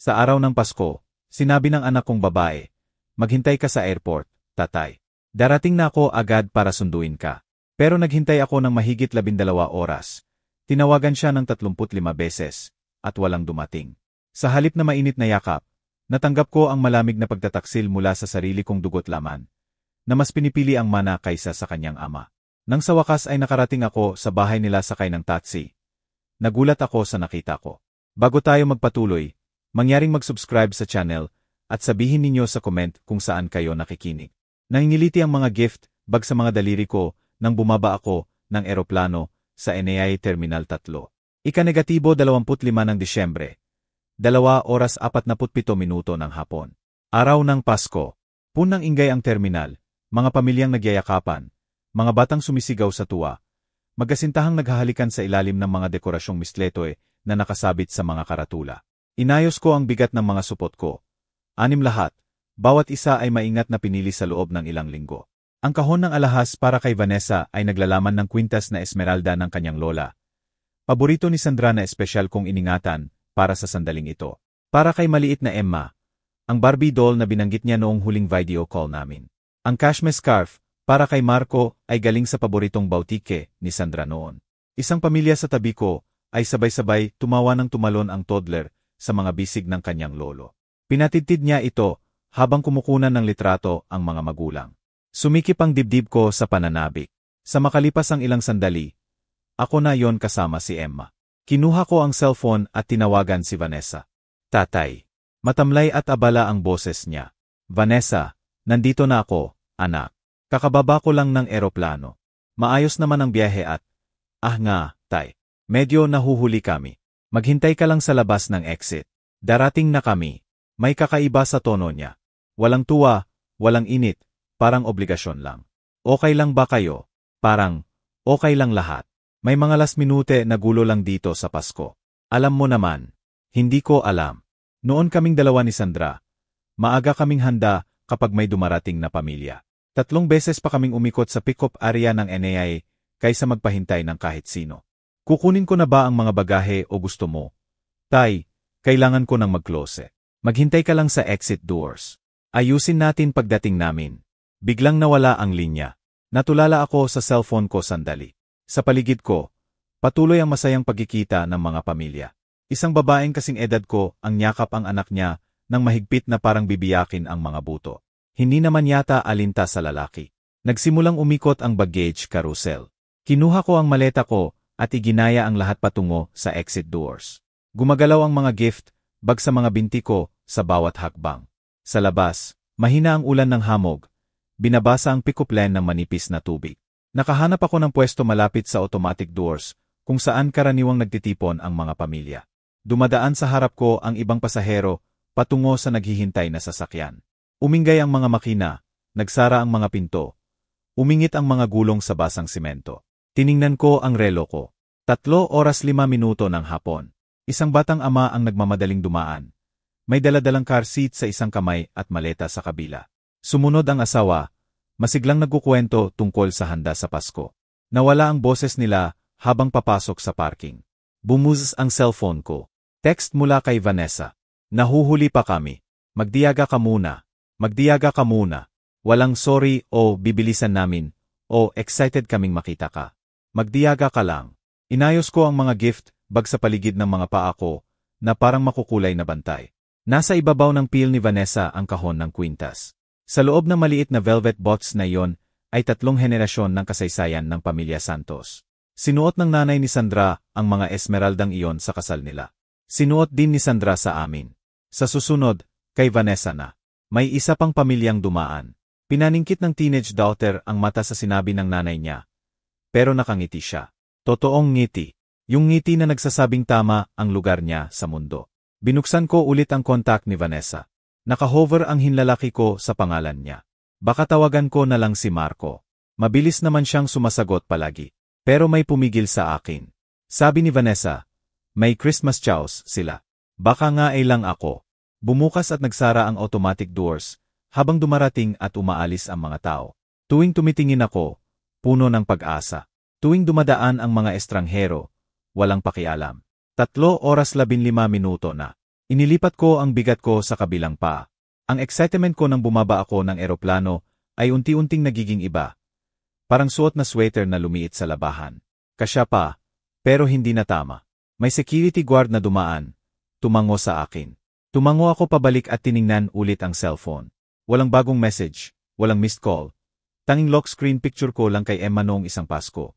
Sa araw ng Pasko, sinabi ng anak kong babae, "Maghintay ka sa airport, tatay. Darating na ako agad para sunduin ka." Pero naghintay ako ng mahigit 12 oras. Tinawagan siya ng 35 beses, at walang dumating. Sa halip na mainit na yakap, natanggap ko ang malamig na pagtataksil mula sa sarili kong dugot laman, na mas pinipili ang mana kaysa sa kanyang ama. Nang sa wakas ay nakarating ako sa bahay nila sakay ng taxi. Nagulat ako sa nakita ko. Bago tayo magpatuloy, mangyaring mag-subscribe sa channel at sabihin ninyo sa comment kung saan kayo nakikinig. Nangingiliti ang mga gift bag sa mga daliri ko nang bumaba ako ng eroplano sa NAI Terminal 3. Ika-25 ng Disyembre, 2:47 ng hapon. Araw ng Pasko. Punang ingay ang terminal, mga pamilyang nagyayakapan, mga batang sumisigaw sa tuwa, magkasintahang naghahalikan sa ilalim ng mga dekorasyong misletoe na nakasabit sa mga karatula. Inayos ko ang bigat ng mga supot ko. 6 lahat, bawat isa ay maingat na pinili sa loob ng ilang linggo. Ang kahon ng alahas para kay Vanessa ay naglalaman ng kwintas na esmeralda ng kanyang lola. Paborito ni Sandra na espesyal kong iningatan para sa sandaling ito. Para kay maliit na Emma, ang Barbie doll na binanggit niya noong huling video call namin. Ang cashmere scarf para kay Marco ay galing sa paboritong boutique ni Sandra noon. Isang pamilya sa tabi ko ay sabay-sabay tumawa ng tumalon ang toddler sa mga bisig ng kanyang lolo. Pinatidtid niya ito habang kumukunan ng litrato ang mga magulang. Sumikip ang dibdib ko sa pananabik. Sa makalipas ang ilang sandali, ako na yon kasama si Emma. Kinuha ko ang cellphone at tinawagan si Vanessa. "Tatay." Matamlay at abala ang boses niya. "Vanessa, nandito na ako, anak. Kakababa ko lang ng eroplano. Maayos naman ang biyahe at..." "Ah nga, tay. Medyo nahuhuli kami. Maghintay ka lang sa labas ng exit. Darating na kami." May kakaiba sa tono niya. Walang tuwa, walang init, parang obligasyon lang. "Okay lang ba kayo?" Parang, okay lang lahat. May mga last minute na gulo lang dito sa Pasko. "Alam mo naman." "Hindi ko alam." Noon kaming dalawa ni Sandra. Maaga kaming handa kapag may dumarating na pamilya. 3 beses pa kaming umikot sa pick-up area ng NAI kaysa magpahintay ng kahit sino. "Kukunin ko na ba ang mga bagahe o gusto mo?" "Tay, kailangan ko nang mag-close. Maghintay ka lang sa exit doors. Ayusin natin pagdating namin." Biglang nawala ang linya. Natulala ako sa cellphone ko sandali. Sa paligid ko, patuloy ang masayang pagkikita ng mga pamilya. Isang babaeng kasing edad ko ang niyakap ang anak niya nang mahigpit na parang bibiyakin ang mga buto. Hindi naman yata alinta sa lalaki. Nagsimulang umikot ang baggage carousel. Kinuha ko ang maleta ko at iginaya ang lahat patungo sa exit doors. Gumagalaw ang mga gift bag sa mga binti ko sa bawat hakbang. Sa labas, mahina ang ulan ng hamog. Binabasa ang pick-up line ng manipis na tubig. Nakahanap ako ng pwesto malapit sa automatic doors kung saan karaniwang nagtitipon ang mga pamilya. Dumadaan sa harap ko ang ibang pasahero patungo sa naghihintay na sasakyan. Umingay ang mga makina, nagsara ang mga pinto. Umingit ang mga gulong sa basang simento. Tiningnan ko ang relo ko. 3:05 ng hapon. Isang batang ama ang nagmamadaling dumaan. May daladalang car seat sa isang kamay at maleta sa kabila. Sumunod ang asawa, masiglang nagkukwento tungkol sa handa sa Pasko. Nawala ang boses nila habang papasok sa parking. Bumuzz ang cellphone ko. Text mula kay Vanessa. "Nahuhuli pa kami. Magdiyaga ka muna. Magdiyaga ka muna. Walang sorry o bibilisan namin o excited kaming makita ka. Magdiyaga ka lang." Inayos ko ang mga gift bag sa paligid ng mga paa ko na parang makukulay na bantay. Nasa ibabaw ng peel ni Vanessa ang kahon ng kwintas. Sa loob ng maliit na velvet box na iyon ay 3 henerasyon ng kasaysayan ng pamilya Santos. Sinuot ng nanay ni Sandra ang mga esmeraldang iyon sa kasal nila. Sinuot din ni Sandra sa amin. Sa susunod, kay Vanessa na. May isa pang pamilyang dumaan. Pinaningkit ng teenage daughter ang mata sa sinabi ng nanay niya. Pero nakangiti siya. Totoong ngiti. Yung ngiti na nagsasabing tama ang lugar niya sa mundo. Binuksan ko ulit ang kontak ni Vanessa. Nakahover ang hinlalaki ko sa pangalan niya. Baka tawagan ko na lang si Marco. Mabilis naman siyang sumasagot palagi. Pero may pumigil sa akin. Sabi ni Vanessa, may Christmas chows sila. Baka nga ay lang ako. Bumukas at nagsara ang automatic doors habang dumarating at umaalis ang mga tao. Tuwing tumitingin ako, puno ng pag-asa. Tuwing dumadaan ang mga estranghero, walang pakialam. 3:15 na. Inilipat ko ang bigat ko sa kabilang paa. Ang excitement ko nang bumaba ako ng eroplano ay unti-unting nagiging iba. Parang suot na sweater na lumiit sa labahan. Kasya pa, pero hindi na tama. May security guard na dumaan, tumango sa akin. Tumango ako pabalik at tiningnan ulit ang cellphone. Walang bagong message, walang missed call. Tanging lock screen picture ko lang kay Emma noong isang Pasko.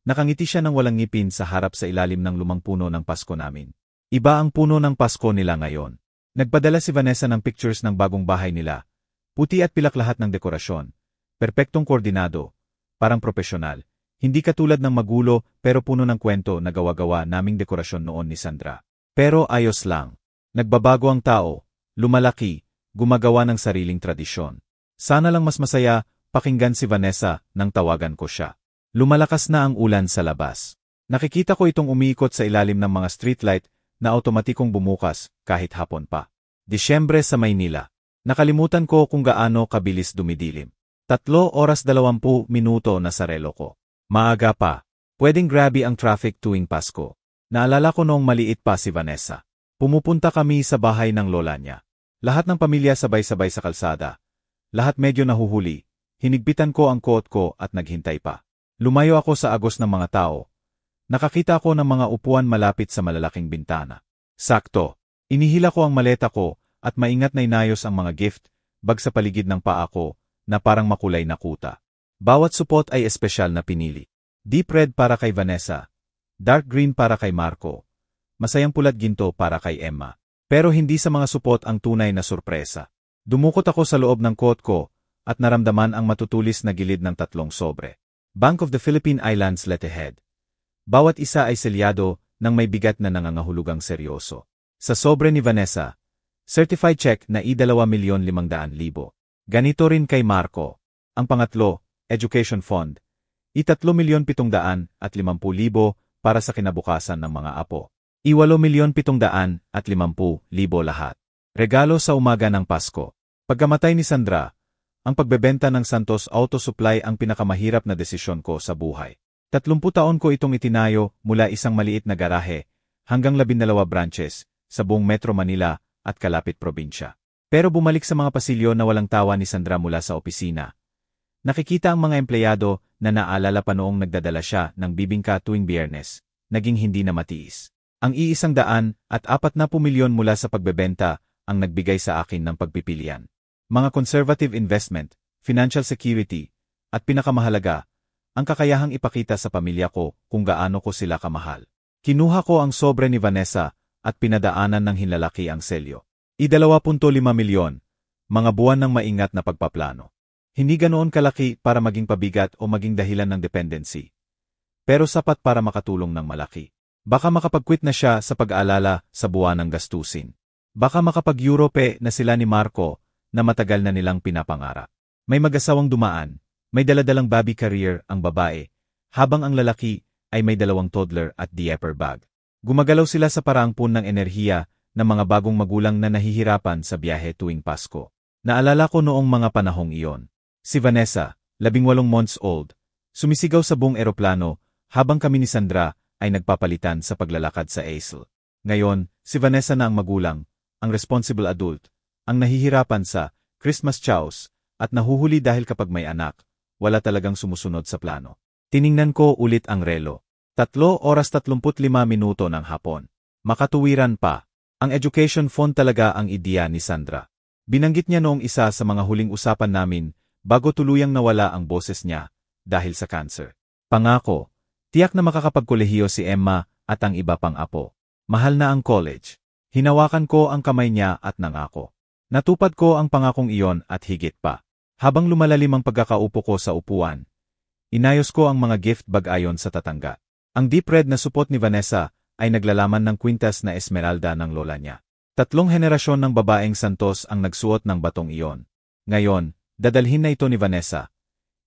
Nakangiti siya ng walang ngipin sa harap sa ilalim ng lumang puno ng Pasko namin. Iba ang puno ng Pasko nila ngayon. Nagpadala si Vanessa ng pictures ng bagong bahay nila. Puti at pilak lahat ng dekorasyon. Perpektong koordinado. Parang propesyonal. Hindi katulad ng magulo pero puno ng kwento na gawa-gawa naming dekorasyon noon ni Sandra. Pero ayos lang. Nagbabago ang tao, lumalaki, gumagawa ng sariling tradisyon. Sana lang mas masaya, pakinggan si Vanessa nang tawagan ko siya. Lumalakas na ang ulan sa labas. Nakikita ko itong umiikot sa ilalim ng mga streetlight na automatikong bumukas kahit hapon pa. Disyembre sa Maynila. Nakalimutan ko kung gaano kabilis dumidilim. 3:20 na sa relo ko. Maaga pa. Pwedeng grabe ang traffic tuwing Pasko. Naalala ko noong maliit pa si Vanessa. Pumupunta kami sa bahay ng lola niya. Lahat ng pamilya sabay-sabay sa kalsada. Lahat medyo nahuhuli. Hinigpitan ko ang coat ko at naghintay pa. Lumayo ako sa agos ng mga tao. Nakakita ko ng mga upuan malapit sa malalaking bintana. Sakto. Inihila ko ang maleta ko at maingat na inayos ang mga gift bag sa paligid ng paa ko na parang makulay na kuta. Bawat supot ay espesyal na pinili. Deep red para kay Vanessa. Dark green para kay Marco. Masayang pulat ginto para kay Emma. Pero hindi sa mga supot ang tunay na sorpresa. Dumukot ako sa loob ng coat ko at naramdaman ang matutulis na gilid ng 3 sobre. Bank of the Philippine Islands letterhead. Bawat isa ay selyado ng may bigat na nangangahulugang seryoso. Sa sobre ni Vanessa, certified check na i2,500,000. Ganito rin kay Marco. Ang pangatlo, education fund, i3,750,000 para sa kinabukasan ng mga apo. I8,750,000 lahat. Regalo sa umaga ng Pasko. Pagkamatay ni Sandra, ang pagbebenta ng Santos Auto Supply ang pinakamahirap na desisyon ko sa buhay. 30 taon ko itong itinayo mula isang maliit na garahe hanggang 12 branches sa buong Metro Manila at kalapit probinsya. Pero bumalik sa mga pasilyo na walang tawa ni Sandra mula sa opisina. Nakikita ang mga empleyado na naalala pa noong nagdadala siya ng bibingka tuwing Biyernes, naging hindi na matiis. Ang 140 milyon mula sa pagbebenta ang nagbigay sa akin ng pagpipilian. Mga conservative investment, financial security, at pinakamahalaga, ang kakayahang ipakita sa pamilya ko kung gaano ko sila kamahal. Kinuha ko ang sobre ni Vanessa at pinadaanan ng hinlalaki ang selyo. I2.5 milyon, mga buwan ng maingat na pagpaplano. Hindi ganoon kalaki para maging pabigat o maging dahilan ng dependency. Pero sapat para makatulong ng malaki. Baka makapag-quit na siya sa pag-aalala sa buwan ng gastusin. Baka makapag-Europe na sila ni Marco na matagal na nilang pinapangarap. May mag-asawang dumaan, may daladalang baby career ang babae, habang ang lalaki ay may 2 toddler at diaper bag. Gumagalaw sila sa paraang ng enerhiya ng mga bagong magulang na nahihirapan sa biyahe tuwing Pasko. Naalala ko noong mga panahong iyon. Si Vanessa, 18 months old, sumisigaw sa buong eroplano habang kami ni Sandra ay nagpapalitan sa paglalakad sa ASL. Ngayon, si Vanessa na ang magulang, ang responsible adult, ang nahihirapan sa Christmas chows at nahuhuli dahil kapag may anak, wala talagang sumusunod sa plano. Tiningnan ko ulit ang relo. 3:35 ng hapon. Makatuwiran pa. Ang education fund talaga ang ideya ni Sandra. Binanggit niya noong isa sa mga huling usapan namin bago tuluyang nawala ang boses niya dahil sa cancer. Pangako. Tiyak na makakapagkolehiyo si Emma at ang iba pang apo. Mahal na ang college. Hinawakan ko ang kamay niya at nangako. Natupad ko ang pangakong iyon at higit pa. Habang lumalalim ang pagkakaupo ko sa upuan, inayos ko ang mga gift bag ayon sa tatangga. Ang deep red na supot ni Vanessa ay naglalaman ng kwintas na esmeralda ng lola niya. 3 henerasyon ng babaeng Santos ang nagsuot ng batong iyon. Ngayon, dadalhin na ito ni Vanessa.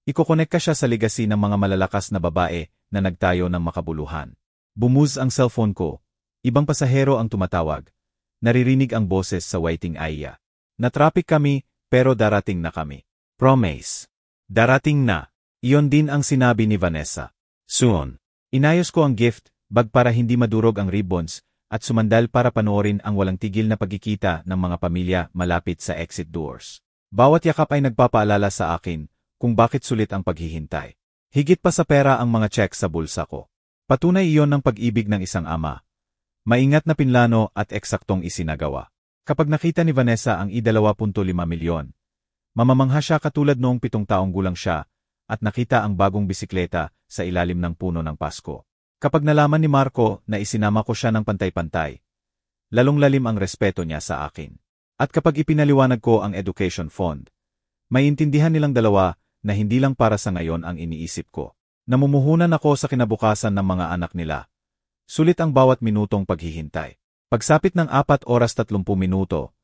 Ikokonek ka siya sa legacy ng mga malalakas na babae na nagtayo ng makabuluhan. Bumuz ang cellphone ko. Ibang pasahero ang tumatawag. Naririnig ang boses sa waiting area. Na-traffic kami, pero darating na kami. Promise. Darating na. Iyon din ang sinabi ni Vanessa. Soon. Inayos ko ang gift bag para hindi madurog ang ribbons at sumandal para panoorin ang walang tigil na pagkikita ng mga pamilya malapit sa exit doors. Bawat yakap ay nagpapaalala sa akin kung bakit sulit ang paghihintay. Higit pa sa pera ang mga check sa bulsa ko. Patunay iyon ng pag-ibig ng isang ama. Maingat na pinlano at eksaktong isinagawa. Kapag nakita ni Vanessa ang I-2.5 milyon, mamamangha siya katulad noong 7 taong gulang siya at nakita ang bagong bisikleta sa ilalim ng puno ng Pasko. Kapag nalaman ni Marco na isinama ko siya ng pantay-pantay, lalong lalim ang respeto niya sa akin. At kapag ipinaliwanag ko ang education fund, maiintindihan nilang dalawa na hindi lang para sa ngayon ang iniisip ko. Namumuhunan ako sa kinabukasan ng mga anak nila. Sulit ang bawat minutong paghihintay. Pagsapit ng 4 oras 30 minuto,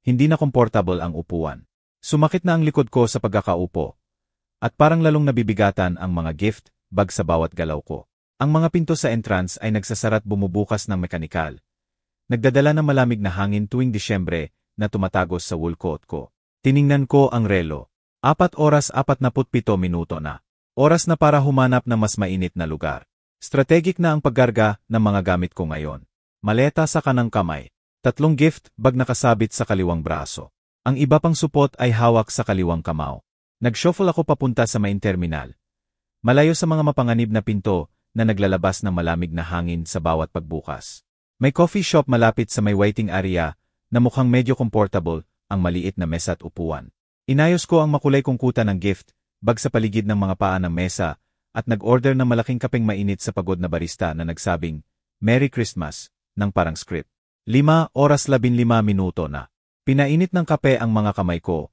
hindi na komportable ang upuan. Sumakit na ang likod ko sa pagkakaupo. At parang lalong nabibigatan ang mga gift bag sa bawat galaw ko. Ang mga pinto sa entrance ay nagsasara't bumubukas ng mekanikal. Nagdadala ng malamig na hangin tuwing Disyembre na tumatagos sa wool coat ko. Tiningnan ko ang relo. 4 oras 47 minuto na. Oras na para humanap ng mas mainit na lugar. Strategic na ang paggarga ng mga gamit ko ngayon. Maleta sa kanang kamay. 3 gift bag nakasabit sa kaliwang braso. Ang iba pang supot ay hawak sa kaliwang kamao. Nag-shuffle ako papunta sa main terminal. Malayo sa mga mapanganib na pinto na naglalabas ng malamig na hangin sa bawat pagbukas. May coffee shop malapit sa may waiting area na mukhang medyo comfortable ang maliit na mesa at upuan. Inayos ko ang makulay kong kuta ng gift bag sa paligid ng mga paa ng mesa at nag-order ng malaking kapeng mainit sa pagod na barista na nagsabing, "Merry Christmas," ng parang script. 5 oras 15 minuto na. Pinainit ng kape ang mga kamay ko,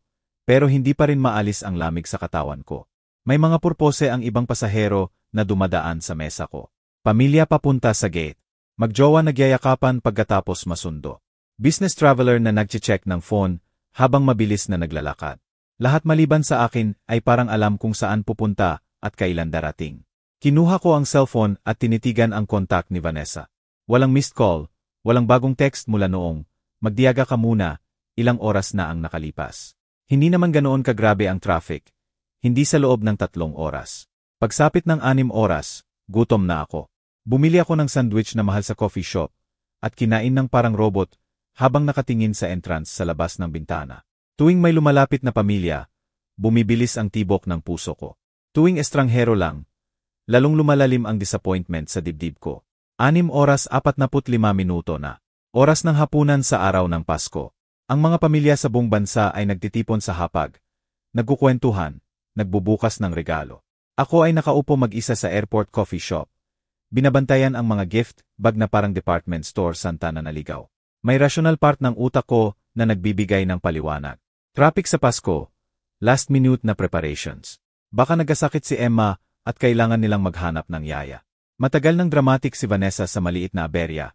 pero hindi pa rin maalis ang lamig sa katawan ko. May mga purpose ang ibang pasahero na dumadaan sa mesa ko. Pamilya papunta sa gate. Magjowa nagyayakapan pagkatapos masundo. Business traveler na nagche-check ng phone habang mabilis na naglalakad. Lahat maliban sa akin ay parang alam kung saan pupunta at kailan darating. Kinuha ko ang cellphone at tinitigan ang kontak ni Vanessa. Walang missed call, walang bagong text mula noong, "Magdiyaga ka muna, ilang oras na ang nakalipas." Hindi naman ganoon kagrabe ang traffic. Hindi sa loob ng 3 oras. Pagsapit ng 6 oras, gutom na ako. Bumili ako ng sandwich na mahal sa coffee shop at kinain ng parang robot habang nakatingin sa entrance sa labas ng bintana. Tuwing may lumalapit na pamilya, bumibilis ang tibok ng puso ko. Tuwing estranghero lang, lalong lumalalim ang disappointment sa dibdib ko. 6 oras 45 minuto na. Oras ng hapunan sa araw ng Pasko. Ang mga pamilya sa buong bansa ay nagtitipon sa hapag. Nagkukwentuhan, nagbubukas ng regalo. Ako ay nakaupo mag-isa sa airport coffee shop. Binabantayan ang mga gift bag na parang department store santa na naligaw. May rational part ng utak ko na nagbibigay ng paliwanag. Traffic sa Pasko. Last minute na preparations. Baka nagasakit si Emma at kailangan nilang maghanap ng yaya. Matagal ng dramatic si Vanessa sa maliit na aberya.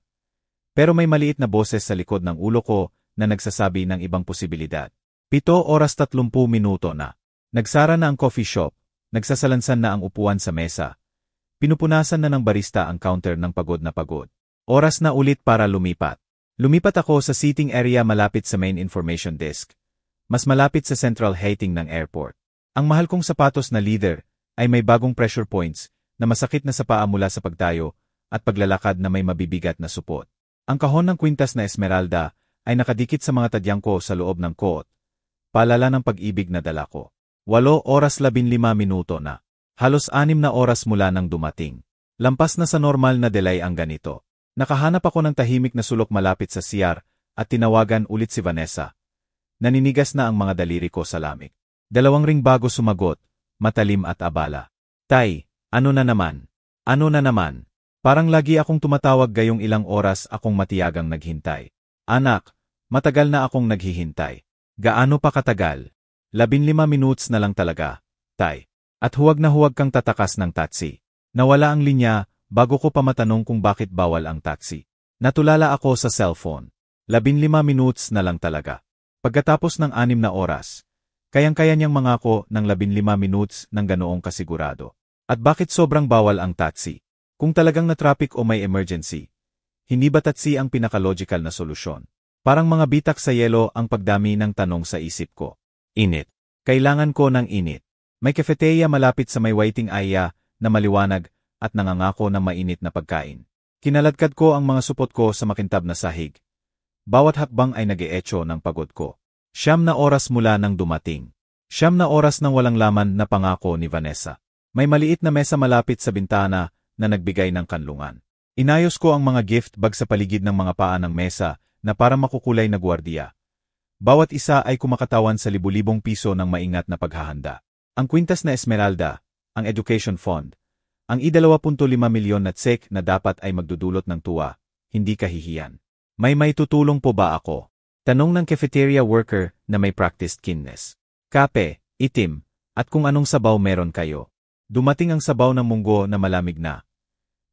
Pero may maliit na boses sa likod ng ulo ko na nagsasabi ng ibang posibilidad. 7 oras 30 minuto na. Nagsara na ang coffee shop. Nagsasalansan na ang upuan sa mesa. Pinupunasan na ng barista ang counter ng pagod na pagod. Oras na ulit para lumipat. Lumipat ako sa seating area malapit sa main information desk. Mas malapit sa central heating ng airport. Ang mahal kong sapatos na leather ay may bagong pressure points na masakit na sa paa mula sa pagtayo at paglalakad na may mabibigat na supot. Ang kahon ng kwintas na esmeralda ay nakadikit sa mga tadyang ko sa loob ng coat. Paalala ng pag-ibig na dala ko. 8 oras 15 minuto na. Halos 6 na oras mula nang dumating. Lampas na sa normal na delay ang ganito. Nakahanap ako ng tahimik na sulok malapit sa CR at tinawagan ulit si Vanessa. Naninigas na ang mga daliri ko sa lamig. 2 ring bago sumagot, matalim at abala. "Tay, ano na naman? Ano na naman?" Parang lagi akong tumatawag gayong ilang oras akong matiyagang naghintay. "Anak, matagal na akong naghihintay." "Gaano pa katagal?" 15 minutes na lang talaga, tay. At huwag na huwag kang tatakas ng taxi. Nawala ang linya bago ko pa matanong kung bakit bawal ang taxi. Natulala ako sa cellphone. 15 minutes na lang talaga. Pagkatapos ng 6 na oras, kayang-kaya niyang mangako ng 15 minutes ng ganoong kasigurado. At bakit sobrang bawal ang taxi? Kung talagang na-traffic o may emergency, hindi ba taxi ang pinaka-logical na solusyon? Parang mga bitak sa yelo ang pagdami ng tanong sa isip ko. Init. Kailangan ko ng init. May cafeteria malapit sa may waiting area na maliwanag at nangangako ng mainit na pagkain. Kinaladkad ko ang mga supot ko sa makintab na sahig. Bawat hakbang ay nag-eecho ng pagod ko. 9 na oras mula nang dumating. 9 na oras nang walang laman na pangako ni Vanessa. May maliit na mesa malapit sa bintana na nagbigay ng kanlungan. Inayos ko ang mga gift bag sa paligid ng mga paa ng mesa na para makukulay na gwardiya. Bawat isa ay kumakatawan sa libu-libong piso ng maingat na paghahanda. Ang kwintas na Esmeralda, ang education fund, ang I-2.5 milyon na tsek na dapat ay magdudulot ng tuwa, hindi kahihiyan. May tutulong po ba ako? Tanong ng cafeteria worker na may practiced keenness. Kape, itim, at kung anong sabaw meron kayo. Dumating ang sabaw ng munggo na malamig na.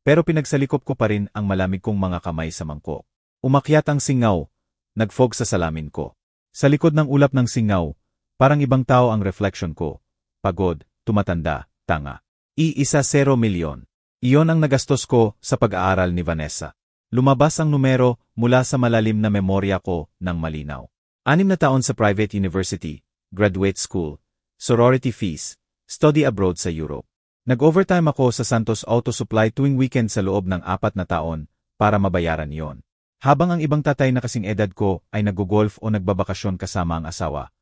Pero pinagsalikop ko pa rin ang malamig kong mga kamay sa mangkok. Umakyat ang singaw, nagfog sa salamin ko. Sa likod ng ulap ng singaw, parang ibang tao ang reflection ko. Pagod, tumatanda, tanga. I-1-0 milyon. Iyon ang nagastos ko sa pag-aaral ni Vanessa. Lumabas ang numero mula sa malalim na memorya ko ng malinaw. 6 na taon sa private university, graduate school, sorority fees, study abroad sa Europe. Nag-overtime ako sa Santos Auto Supply tuwing weekend sa loob ng 4 na taon para mabayaran yon. Habang ang ibang tatay na kasing edad ko ay nag-golf o nagbabakasyon kasama ang asawa,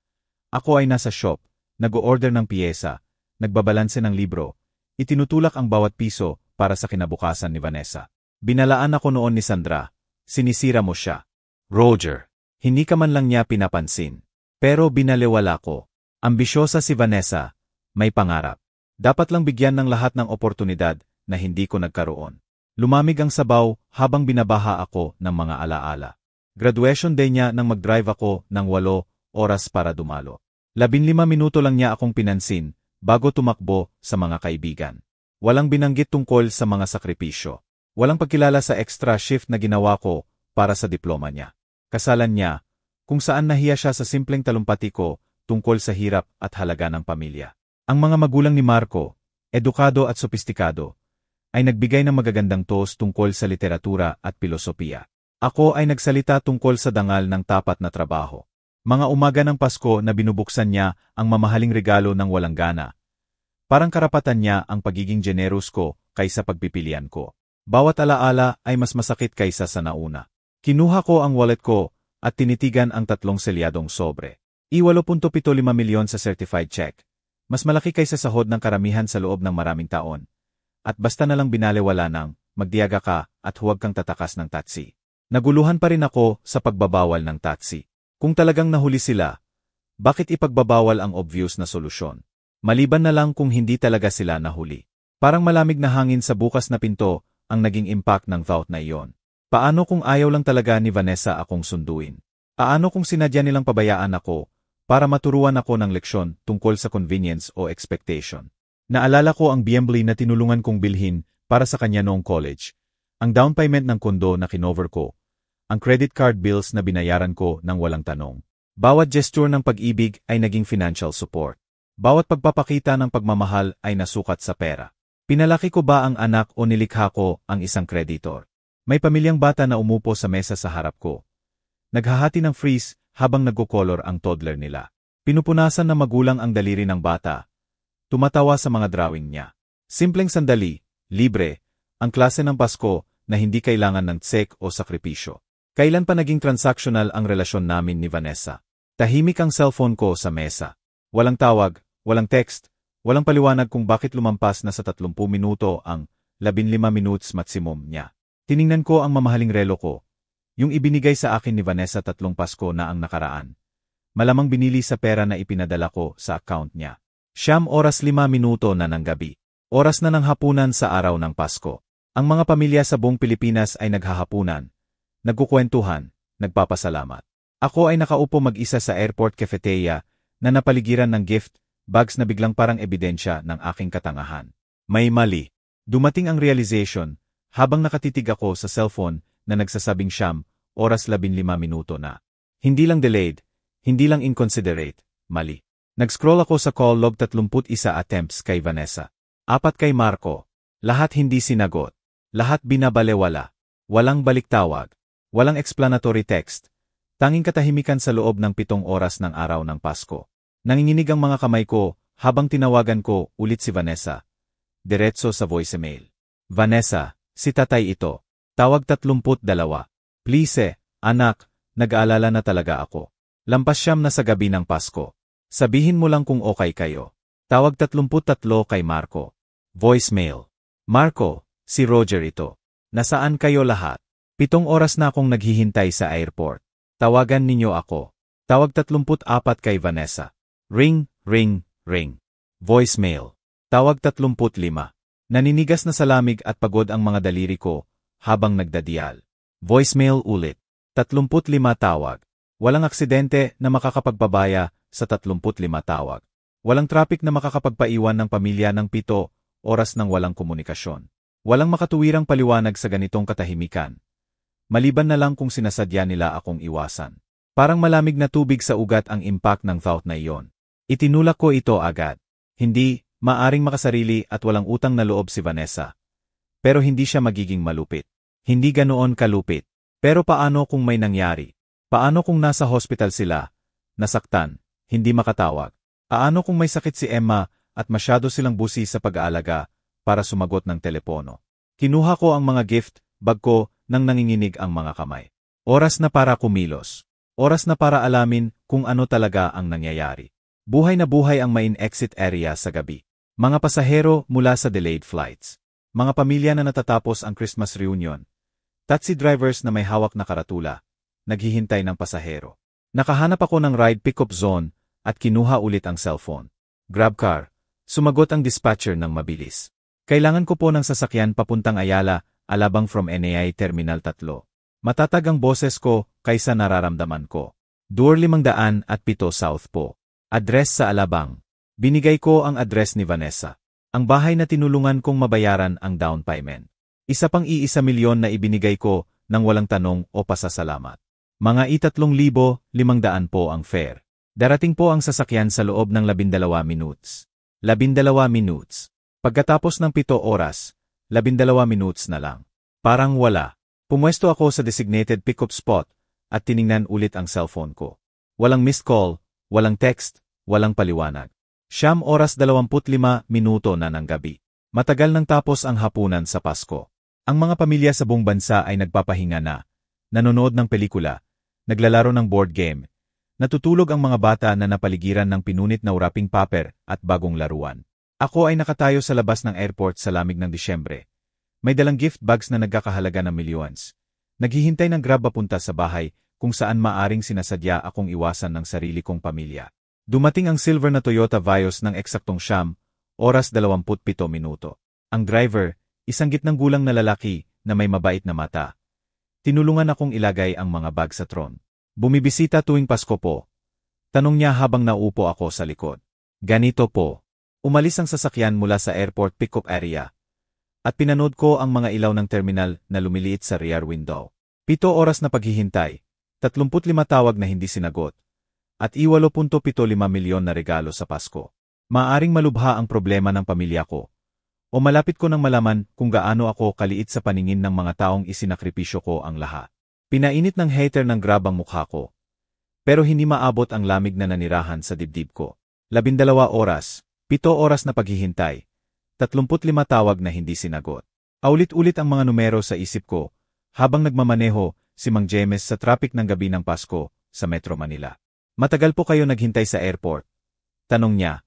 ako ay nasa shop, nag-o-order ng piyesa, nagbabalanse ng libro, itinutulak ang bawat piso para sa kinabukasan ni Vanessa. Binalaan ako noon ni Sandra, sinisira mo siya. Roger, hindi ka man lang niya pinapansin. Pero binaliwala ko. Ambisyosa si Vanessa, may pangarap. Dapat lang bigyan ng lahat ng oportunidad na hindi ko nagkaroon. Lumamig ang sabaw habang binabaha ako ng mga alaala. Graduation day niya nang mag-drive ako ng 8 oras para dumalo. 15 minuto lang niya akong pinansin bago tumakbo sa mga kaibigan. Walang binanggit tungkol sa mga sakripisyo. Walang pagkilala sa extra shift na ginawa ko para sa diploma niya. Kasalan niya, kung saan nahiya siya sa simpleng talumpati ko tungkol sa hirap at halaga ng pamilya. Ang mga magulang ni Marco, edukado at sopistikado, ay nagbigay ng magagandang toast tungkol sa literatura at pilosopiya. Ako ay nagsalita tungkol sa dangal ng tapat na trabaho. Mga umaga ng Pasko na binubuksan niya ang mamahaling regalo ng walang gana. Parang karapatan niya ang pagiging generous ko kaysa pagpipilian ko. Bawat alaala ay mas masakit kaysa sa nauna. Kinuha ko ang wallet ko at tinitigan ang 3 selyadong sobre. I-8.75 milyon sa certified check. Mas malaki kaysa sahod ng karamihan sa loob ng maraming taon. At basta na lang binalewala ng, magdiyaga ka at huwag kang tatakas ng tatsi. Naguluhan pa rin ako sa pagbabawal ng tatsi. Kung talagang nahuli sila, bakit ipagbabawal ang obvious na solusyon? Maliban na lang kung hindi talaga sila nahuli. Parang malamig na hangin sa bukas na pinto ang naging impact ng thought na iyon. Paano kung ayaw lang talaga ni Vanessa akong sunduin? Paano kung sinadya nilang pabayaan ako para maturuan ako ng leksyon tungkol sa convenience o expectation? Naalala ko ang BMW na tinulungan kong bilhin para sa kanya noong college, ang down payment ng kondo na kinover ko, ang credit card bills na binayaran ko ng walang tanong. Bawat gesture ng pag-ibig ay naging financial support. Bawat pagpapakita ng pagmamahal ay nasukat sa pera. Pinalaki ko ba ang anak o nilikha ko ang isang kreditor? May pamilyang bata na umupo sa mesa sa harap ko. Naghahati ng freeze habang nagko-color ang toddler nila. Pinupunasan ng magulang ang daliri ng bata. Tumatawa sa mga drawing niya. Simpleng sandali, libre, ang klase ng Pasko na hindi kailangan ng tsek o sakripisyo. Kailan pa naging transactional ang relasyon namin ni Vanessa? Tahimik ang cellphone ko sa mesa. Walang tawag, walang text, walang paliwanag kung bakit lumampas na sa 30 minuto ang 15 minutes maximum niya. Tiningnan ko ang mamahaling relo ko. Yung ibinigay sa akin ni Vanessa 3 Pasko na ang nakaraan. Malamang binili sa pera na ipinadala ko sa account niya. 9 oras 5 minuto na ng gabi. Oras na ng hapunan sa araw ng Pasko. Ang mga pamilya sa buong Pilipinas ay naghahapunan, nagkukwentuhan, nagpapasalamat. Ako ay nakaupo mag-isa sa airport cafeteria na napaligiran ng gift bags na biglang parang ebidensya ng aking katangahan. May mali. Dumating ang realization habang nakatitig ako sa cellphone na nagsasabing 9 oras 15 minuto na. Hindi lang delayed, hindi lang inconsiderate, mali. Nag-scroll ako sa call log 31 attempts kay Vanessa. 4 kay Marco. Lahat hindi sinagot. Lahat binabalewala. Walang baliktawag. Walang explanatory text. Tanging katahimikan sa loob ng 7 oras ng araw ng Pasko. Nanginginig ang mga kamay ko habang tinawagan ko ulit si Vanessa. Diretso sa voicemail. Vanessa, si tatay ito. Tawag 32. Please, anak, nag-aalala na talaga ako. Lampas siyam na sa gabi ng Pasko. Sabihin mo lang kung okay kayo. Tawag 33 kay Marco. Voicemail. Marco, si Roger ito. Nasaan kayo lahat? 7 oras na akong naghihintay sa airport. Tawagan ninyo ako. Tawag 34 kay Vanessa. Ring, ring, ring. Voicemail. Tawag 35. Naninigas na sa lamig at pagod ang mga daliri ko habang nagdadial. Voicemail ulit. 35 tawag. Walang aksidente na makakapagpabaya sa 35 tawag. Walang traffic na makakapagpaiwan ng pamilya ng 7 oras ng walang komunikasyon. Walang makatuwirang paliwanag sa ganitong katahimikan. Maliban na lang kung sinasadya nila akong iwasan. Parang malamig na tubig sa ugat ang impact ng thought na iyon. Itinulak ko ito agad. Hindi, maaring makasarili at walang utang na loob si Vanessa. Pero hindi siya magiging malupit. Hindi ganoon kalupit. Pero paano kung may nangyari? Paano kung nasa hospital sila, nasaktan, hindi makatawag? Paano kung may sakit si Emma at masyado silang busi sa pag-aalaga para sumagot ng telepono? Kinuha ko ang mga gift bag ko nang nanginginig ang mga kamay. Oras na para kumilos. Oras na para alamin kung ano talaga ang nangyayari. Buhay na buhay ang main exit area sa gabi. Mga pasahero mula sa delayed flights. Mga pamilya na natatapos ang Christmas reunion. Taxi drivers na may hawak na karatula. Naghihintay ng pasahero. Nakahanap ako ng ride pickup zone at kinuha ulit ang cellphone. Grabcar. Sumagot ang dispatcher ng mabilis. Kailangan ko po ng sasakyan papuntang Ayala, Alabang from NAI Terminal 3. Matatag ang boses ko kaysa nararamdaman ko. Door 507 South po. Address sa Alabang. Binigay ko ang address ni Vanessa. Ang bahay na tinulungan kong mabayaran ang down payment. Isa pang ₱1 milyon na ibinigay ko nang walang tanong o pasasalamat. Mga ₱3,500 po ang fare. Darating po ang sasakyan sa loob ng 12 minutes. 12 minutes. Pagkatapos ng 7 oras, 12 minutes na lang. Parang wala. Pumwesto ako sa designated pickup spot at tiningnan ulit ang cellphone ko. Walang missed call, walang text, walang paliwanag. 9 oras 25 minuto na ng gabi. Matagal nang tapos ang hapunan sa Pasko. Ang mga pamilya sa buong bansa ay nagpapahinga na, nanonood ng pelikula, naglalaro ng board game, natutulog ang mga bata na napaligiran ng pinunit na wrapping paper at bagong laruan. Ako ay nakatayo sa labas ng airport sa lamig ng Disyembre. May dalang gift bags na nagkakahalaga ng millions. Naghihintay ng grab papunta sa bahay kung saan maaring sinasadya akong iwasan ng sarili kong pamilya. Dumating ang silver na Toyota Vios ng eksaktong 9 oras 27 minuto. Ang driver, isang gitnang gulang na lalaki na may mabait na mata. Tinulungan akong ilagay ang mga bag sa tron. Bumibisita tuwing Pasko po. Tanong niya habang naupo ako sa likod. Ganito po. Umalis ang sasakyan mula sa airport pickup area. At pinanood ko ang mga ilaw ng terminal na lumiliit sa rear window. 7 oras na paghihintay. 35 tawag na hindi sinagot. At 8.75 milyon na regalo sa Pasko. Maaring malubha ang problema ng pamilya ko. O malapit ko nang malaman kung gaano ako kaliit sa paningin ng mga taong isinakripisyo ko ang lahat. Pinainit ng hater ng grab ang mukha ko. Pero hindi maabot ang lamig na nanirahan sa dibdib ko. 12 oras, 7 oras na paghihintay, 35 tawag na hindi sinagot. Paulit-ulit ang mga numero sa isip ko, habang nagmamaneho si Mang James sa traffic ng gabi ng Pasko sa Metro Manila. Matagal po kayo naghintay sa airport? Tanong niya,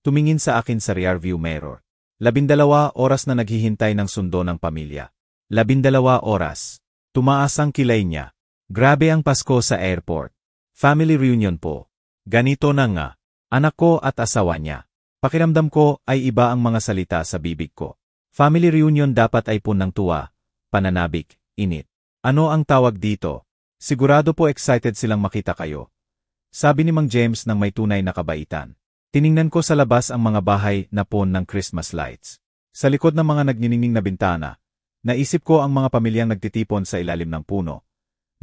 tumingin sa akin sa rearview mirror. 12 oras na naghihintay ng sundo ng pamilya. 12 oras. Tumaas ang kilay niya. Grabe ang Pasko sa airport. Family reunion po. Ganito na nga. Anak ko at asawa niya. Pakiramdam ko ay iba ang mga salita sa bibig ko. Family reunion dapat ay punang tuwa, pananabik, init. Ano ang tawag dito? Sigurado po excited silang makita kayo. Sabi ni Mang James ng may tunay na kabaitan. Tiningnan ko sa labas ang mga bahay na pon ng Christmas lights. Sa likod ng mga nagniningning na bintana, naisip ko ang mga pamilyang nagtitipon sa ilalim ng puno.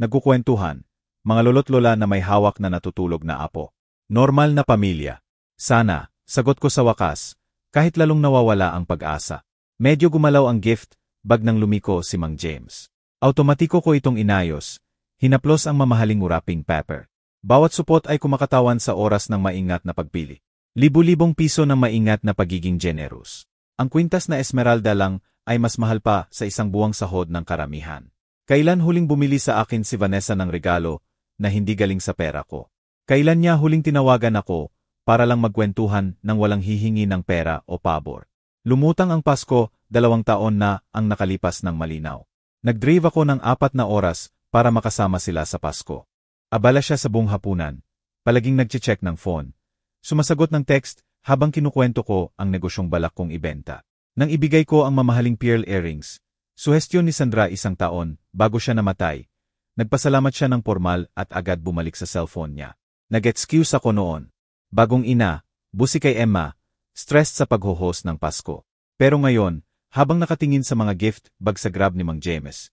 Nagkukwentuhan, mga lolo't lola na may hawak na natutulog na apo. Normal na pamilya. Sana, sagot ko sa wakas, kahit lalong nawawala ang pag-asa. Medyo gumalaw ang gift, bag ng lumiko si Mang James. Automatiko ko itong inayos, hinaplos ang mamahaling wrapping paper. Bawat supot ay kumakatawan sa oras ng maingat na pagpili. Libu-libong piso ng maingat na pagiging generous. Ang kwintas na esmeralda lang ay mas mahal pa sa isang buwang sahod ng karamihan. Kailan huling bumili sa akin si Vanessa ng regalo na hindi galing sa pera ko? Kailan niya huling tinawagan ako para lang magkwentuhan nang walang hihingi ng pera o pabor? Lumutang ang Pasko, 2 taon na ang nakalipas ng malinaw. Nag-drive ako ng 4 na oras para makasama sila sa Pasko. Abala siya sa buong hapunan. Palaging nagche-check ng phone. Sumasagot ng text habang kinukwento ko ang negosyong balak kong ibenta. Nang ibigay ko ang mamahaling pearl earrings, suhestyon ni Sandra 1 taon bago siya namatay. Nagpasalamat siya ng formal at agad bumalik sa cellphone niya. Nag-excuse ako noon. Bagong ina, busi kay Emma, stressed sa pagho-host ng Pasko. Pero ngayon, habang nakatingin sa mga gift bag sa Grab ni Mang James,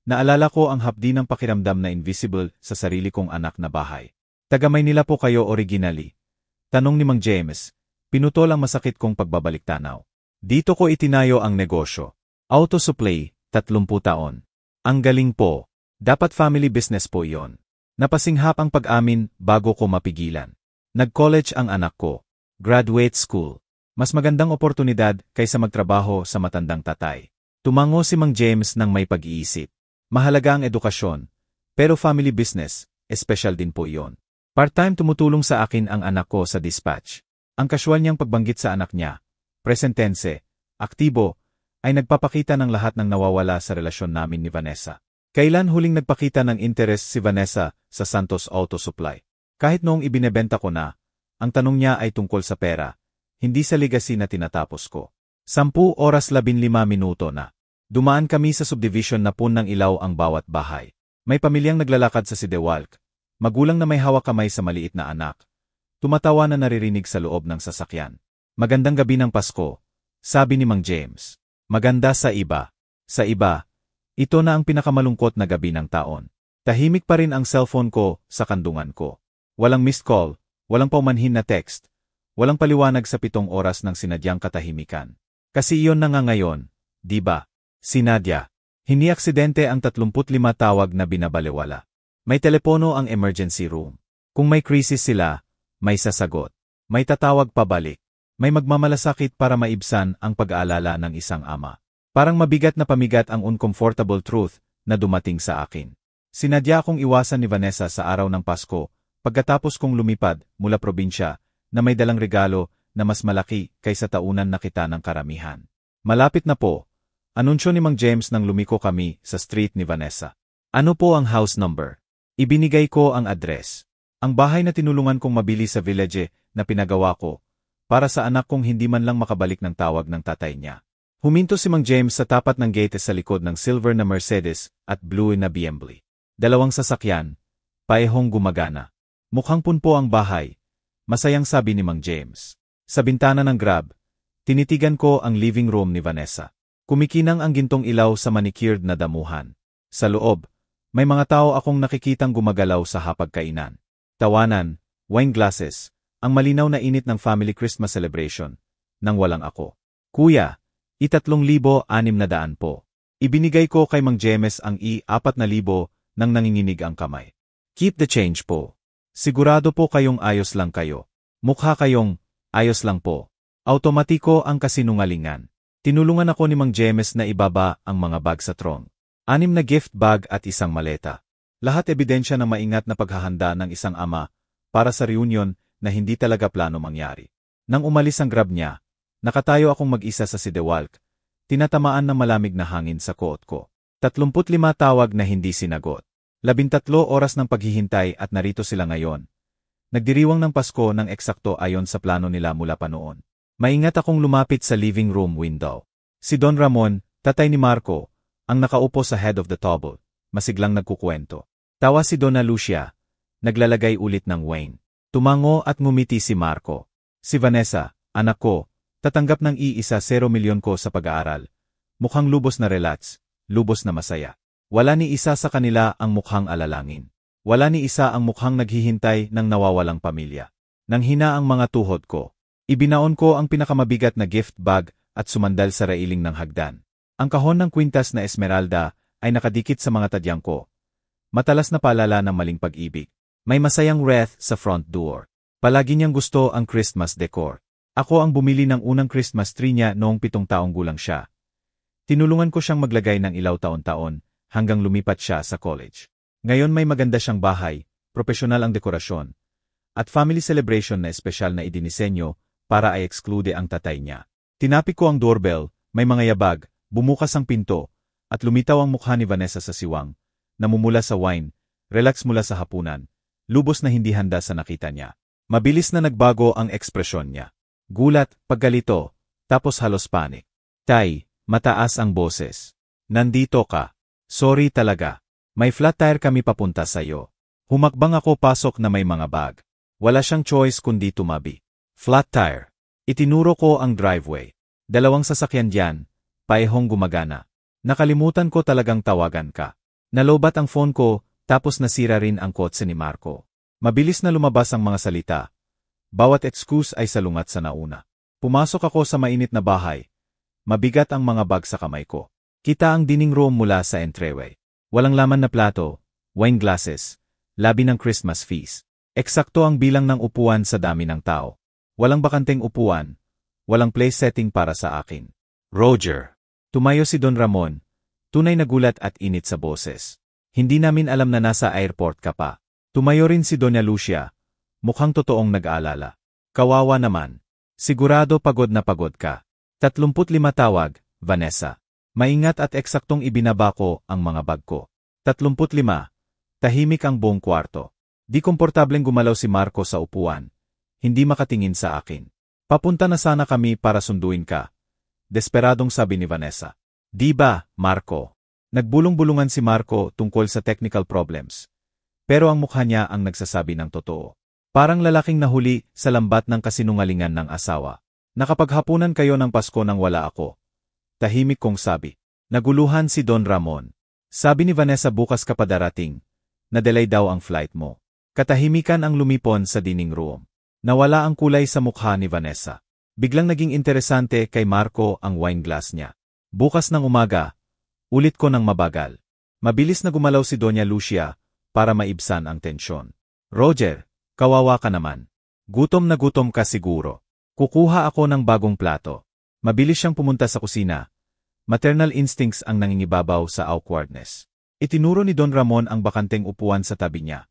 naalala ko ang hapdi ng pakiramdam na invisible sa sarili kong anak na bahay. Taga Maynila po kayo originally? Tanong ni Mang James, pinutol ang masakit kong pagbabalik tanaw. Dito ko itinayo ang negosyo. Auto supply, 30 taon. Ang galing po. Dapat family business po iyon. Napasinghap ang pag-amin bago ko mapigilan. Nag-college ang anak ko. Graduate school. Mas magandang oportunidad kaysa magtrabaho sa matandang tatay. Tumango si Mang James ng may pag-iisip. Mahalaga ang edukasyon. Pero family business, espesyal din po iyon. Part-time tumutulong sa akin ang anak ko sa dispatch. Ang casual niyang pagbanggit sa anak niya, present tense, aktibo, ay nagpapakita ng lahat ng nawawala sa relasyon namin ni Vanessa. Kailan huling nagpakita ng interest si Vanessa sa Santos Auto Supply? Kahit noong ibinebenta ko na, ang tanong niya ay tungkol sa pera, hindi sa legacy na tinatapos ko. 10 oras 15 minuto na. Dumaan kami sa subdivision na punang ilaw ang bawat bahay. May pamilyang naglalakad sa sidewalk. Magulang na may hawak kamay sa maliit na anak. Tumatawa na naririnig sa loob ng sasakyan. Magandang gabi ng Pasko, sabi ni Mang James. Maganda sa iba. Sa iba, ito na ang pinakamalungkot na gabi ng taon. Tahimik pa rin ang cellphone ko sa kandungan ko. Walang missed call, walang paumanhin na text, walang paliwanag sa 7 oras ng sinadyang katahimikan. Kasi iyon na nga ngayon, di ba? Si Nadia. Hindi aksidente ang 35 tawag na binabalewala. May telepono ang emergency room. Kung may krisis sila, may sasagot. May tatawag pabalik. May magmamalasakit para maibsan ang pag-aalala ng isang ama. Parang mabigat na pamigat ang uncomfortable truth na dumating sa akin. Sinadya akong iwasan ni Vanessa sa araw ng Pasko pagkatapos kong lumipad mula probinsya na may dalang regalo na mas malaki kaysa taunan na kita ng karamihan. Malapit na po, anunsyo ni Mang James nang lumiko kami sa street ni Vanessa. Ano po ang house number? Ibinigay ko ang address. Ang bahay na tinulungan kong mabili sa village na pinagawa ko para sa anak kong hindi man lang makabalik ng tawag ng tatay niya. Huminto si Mang James sa tapat ng gate sa likod ng silver na Mercedes at blue na BMW. 2 sasakyan, paehong gumagana. Mukhang punpo ang bahay, masayang sabi ni Mang James. Sa bintana ng Grab, tinitigan ko ang living room ni Vanessa. Kumikinang ang gintong ilaw sa manicured na damuhan. Sa loob, may mga tao akong nakikitang gumagalaw sa hapagkainan. Tawanan, wine glasses, ang malinaw na init ng family Christmas celebration, nang walang ako. Kuya, 3,600 po. Ibinigay ko kay Mang James ang 4,000 nang nanginginig ang kamay. Keep the change po. Sigurado po kayong ayos lang kayo. Mukha kayong, ayos lang po. Automatiko ang kasinungalingan. Tinulungan ako ni Mang James na ibaba ang mga bag sa tron. 6 na gift bag at isang maleta. Lahat ebidensya ng maingat na paghahanda ng isang ama para sa reunion na hindi talaga plano mangyari. Nang umalis ang Grab niya, nakatayo akong mag-isa sa sidewalk, tinatamaan ng malamig na hangin sa koot ko. 35 tawag na hindi sinagot. 13 oras ng paghihintay at narito sila ngayon. Nagdiriwang ng Pasko ng eksakto ayon sa plano nila mula pa noon. Maingat akong lumapit sa living room window. Si Don Ramon, tatay ni Marco, ang nakaupo sa head of the table, masiglang nagkukwento. Tawa si Donna Lucia, naglalagay ulit ng wine. Tumango at ngumiti si Marco. Si Vanessa, anak ko, tatanggap ng 1.0 milyon ko sa pag-aaral. Mukhang lubos na relax, lubos na masaya. Wala ni isa sa kanila ang mukhang alalangin. Wala ni isa ang mukhang naghihintay ng nawawalang pamilya. Nang hina ang mga tuhod ko, ibinaon ko ang pinakamabigat na gift bag at sumandal sa railing ng hagdan. Ang kahon ng kwintas na Esmeralda ay nakadikit sa mga tadyang ko. Matalas na paalala ng maling pag-ibig. May masayang wreath sa front door. Palagi niyang gusto ang Christmas decor. Ako ang bumili ng unang Christmas tree niya noong 7 taong gulang siya. Tinulungan ko siyang maglagay ng ilaw taon-taon, hanggang lumipat siya sa college. Ngayon may maganda siyang bahay, propesyonal ang dekorasyon, at family celebration na espesyal na idinisenyo para ay exclude ang tatay niya. Tinapik ko ang doorbell, may mga yabag, bumukas ang pinto, at lumitaw ang mukha ni Vanessa sa siwang, namumula sa wine, relax mula sa hapunan, lubos na hindi handa sa nakita niya. Mabilis na nagbago ang ekspresyon niya. Gulat, paggalito, tapos halos panic. Tay, mataas ang boses. Nandito ka. Sorry talaga. May flat tire kami papunta sa'yo. Humakbang ako pasok na may mga bag. Wala siyang choice kundi tumabi. Flat tire. Itinuro ko ang driveway. 2 sasakyan diyan, paehong gumagana. Nakalimutan ko talagang tawagan ka. Nalobat ang phone ko, tapos nasira rin ang kotse ni Marco. Mabilis na lumabas ang mga salita. Bawat excuse ay salungat sa nauna. Pumasok ako sa mainit na bahay. Mabigat ang mga bag sa kamay ko. Kita ang dining room mula sa entryway. Walang laman na plato, wine glasses, labi ng Christmas feast. Eksakto ang bilang ng upuan sa dami ng tao. Walang bakanteng upuan, walang place setting para sa akin. Roger. Tumayo si Don Ramon, tunay na gulat at init sa boses. Hindi namin alam na nasa airport ka pa. Tumayo rin si Doña Lucia, mukhang totoong nag-aalala. Kawawa naman. Sigurado pagod na pagod ka. 35 tawag, Vanessa. Maingat at eksaktong ibinaba ko ang mga bag ko. 35. Tahimik ang buong kwarto. Di komportableng gumalaw si Marco sa upuan. Hindi makatingin sa akin. Papunta na sana kami para sunduin ka. Desperadong sabi ni Vanessa. Di ba, Marco? Nagbulong-bulungan si Marco tungkol sa technical problems. Pero ang mukha niya ang nagsasabi ng totoo. Parang lalaking nahuli sa lambat ng kasinungalingan ng asawa. Nakapaghapunan kayo ng Pasko nang wala ako. Tahimik kong sabi. Naguluhan si Don Ramon. Sabi ni Vanessa bukas ka pa darating. Na-delay daw ang flight mo. Katahimikan ang lumipon sa dining room. Nawala ang kulay sa mukha ni Vanessa. Biglang naging interesante kay Marco ang wine glass niya. Bukas ng umaga, ulit ko ng mabagal. Mabilis na gumalaw si Doña Lucia para maibsan ang tensyon. Roger, kawawa ka naman. Gutom na gutom ka siguro. Kukuha ako ng bagong plato. Mabilis siyang pumunta sa kusina. Maternal instincts ang nangingibabaw sa awkwardness. Itinuro ni Don Ramon ang bakanteng upuan sa tabi niya.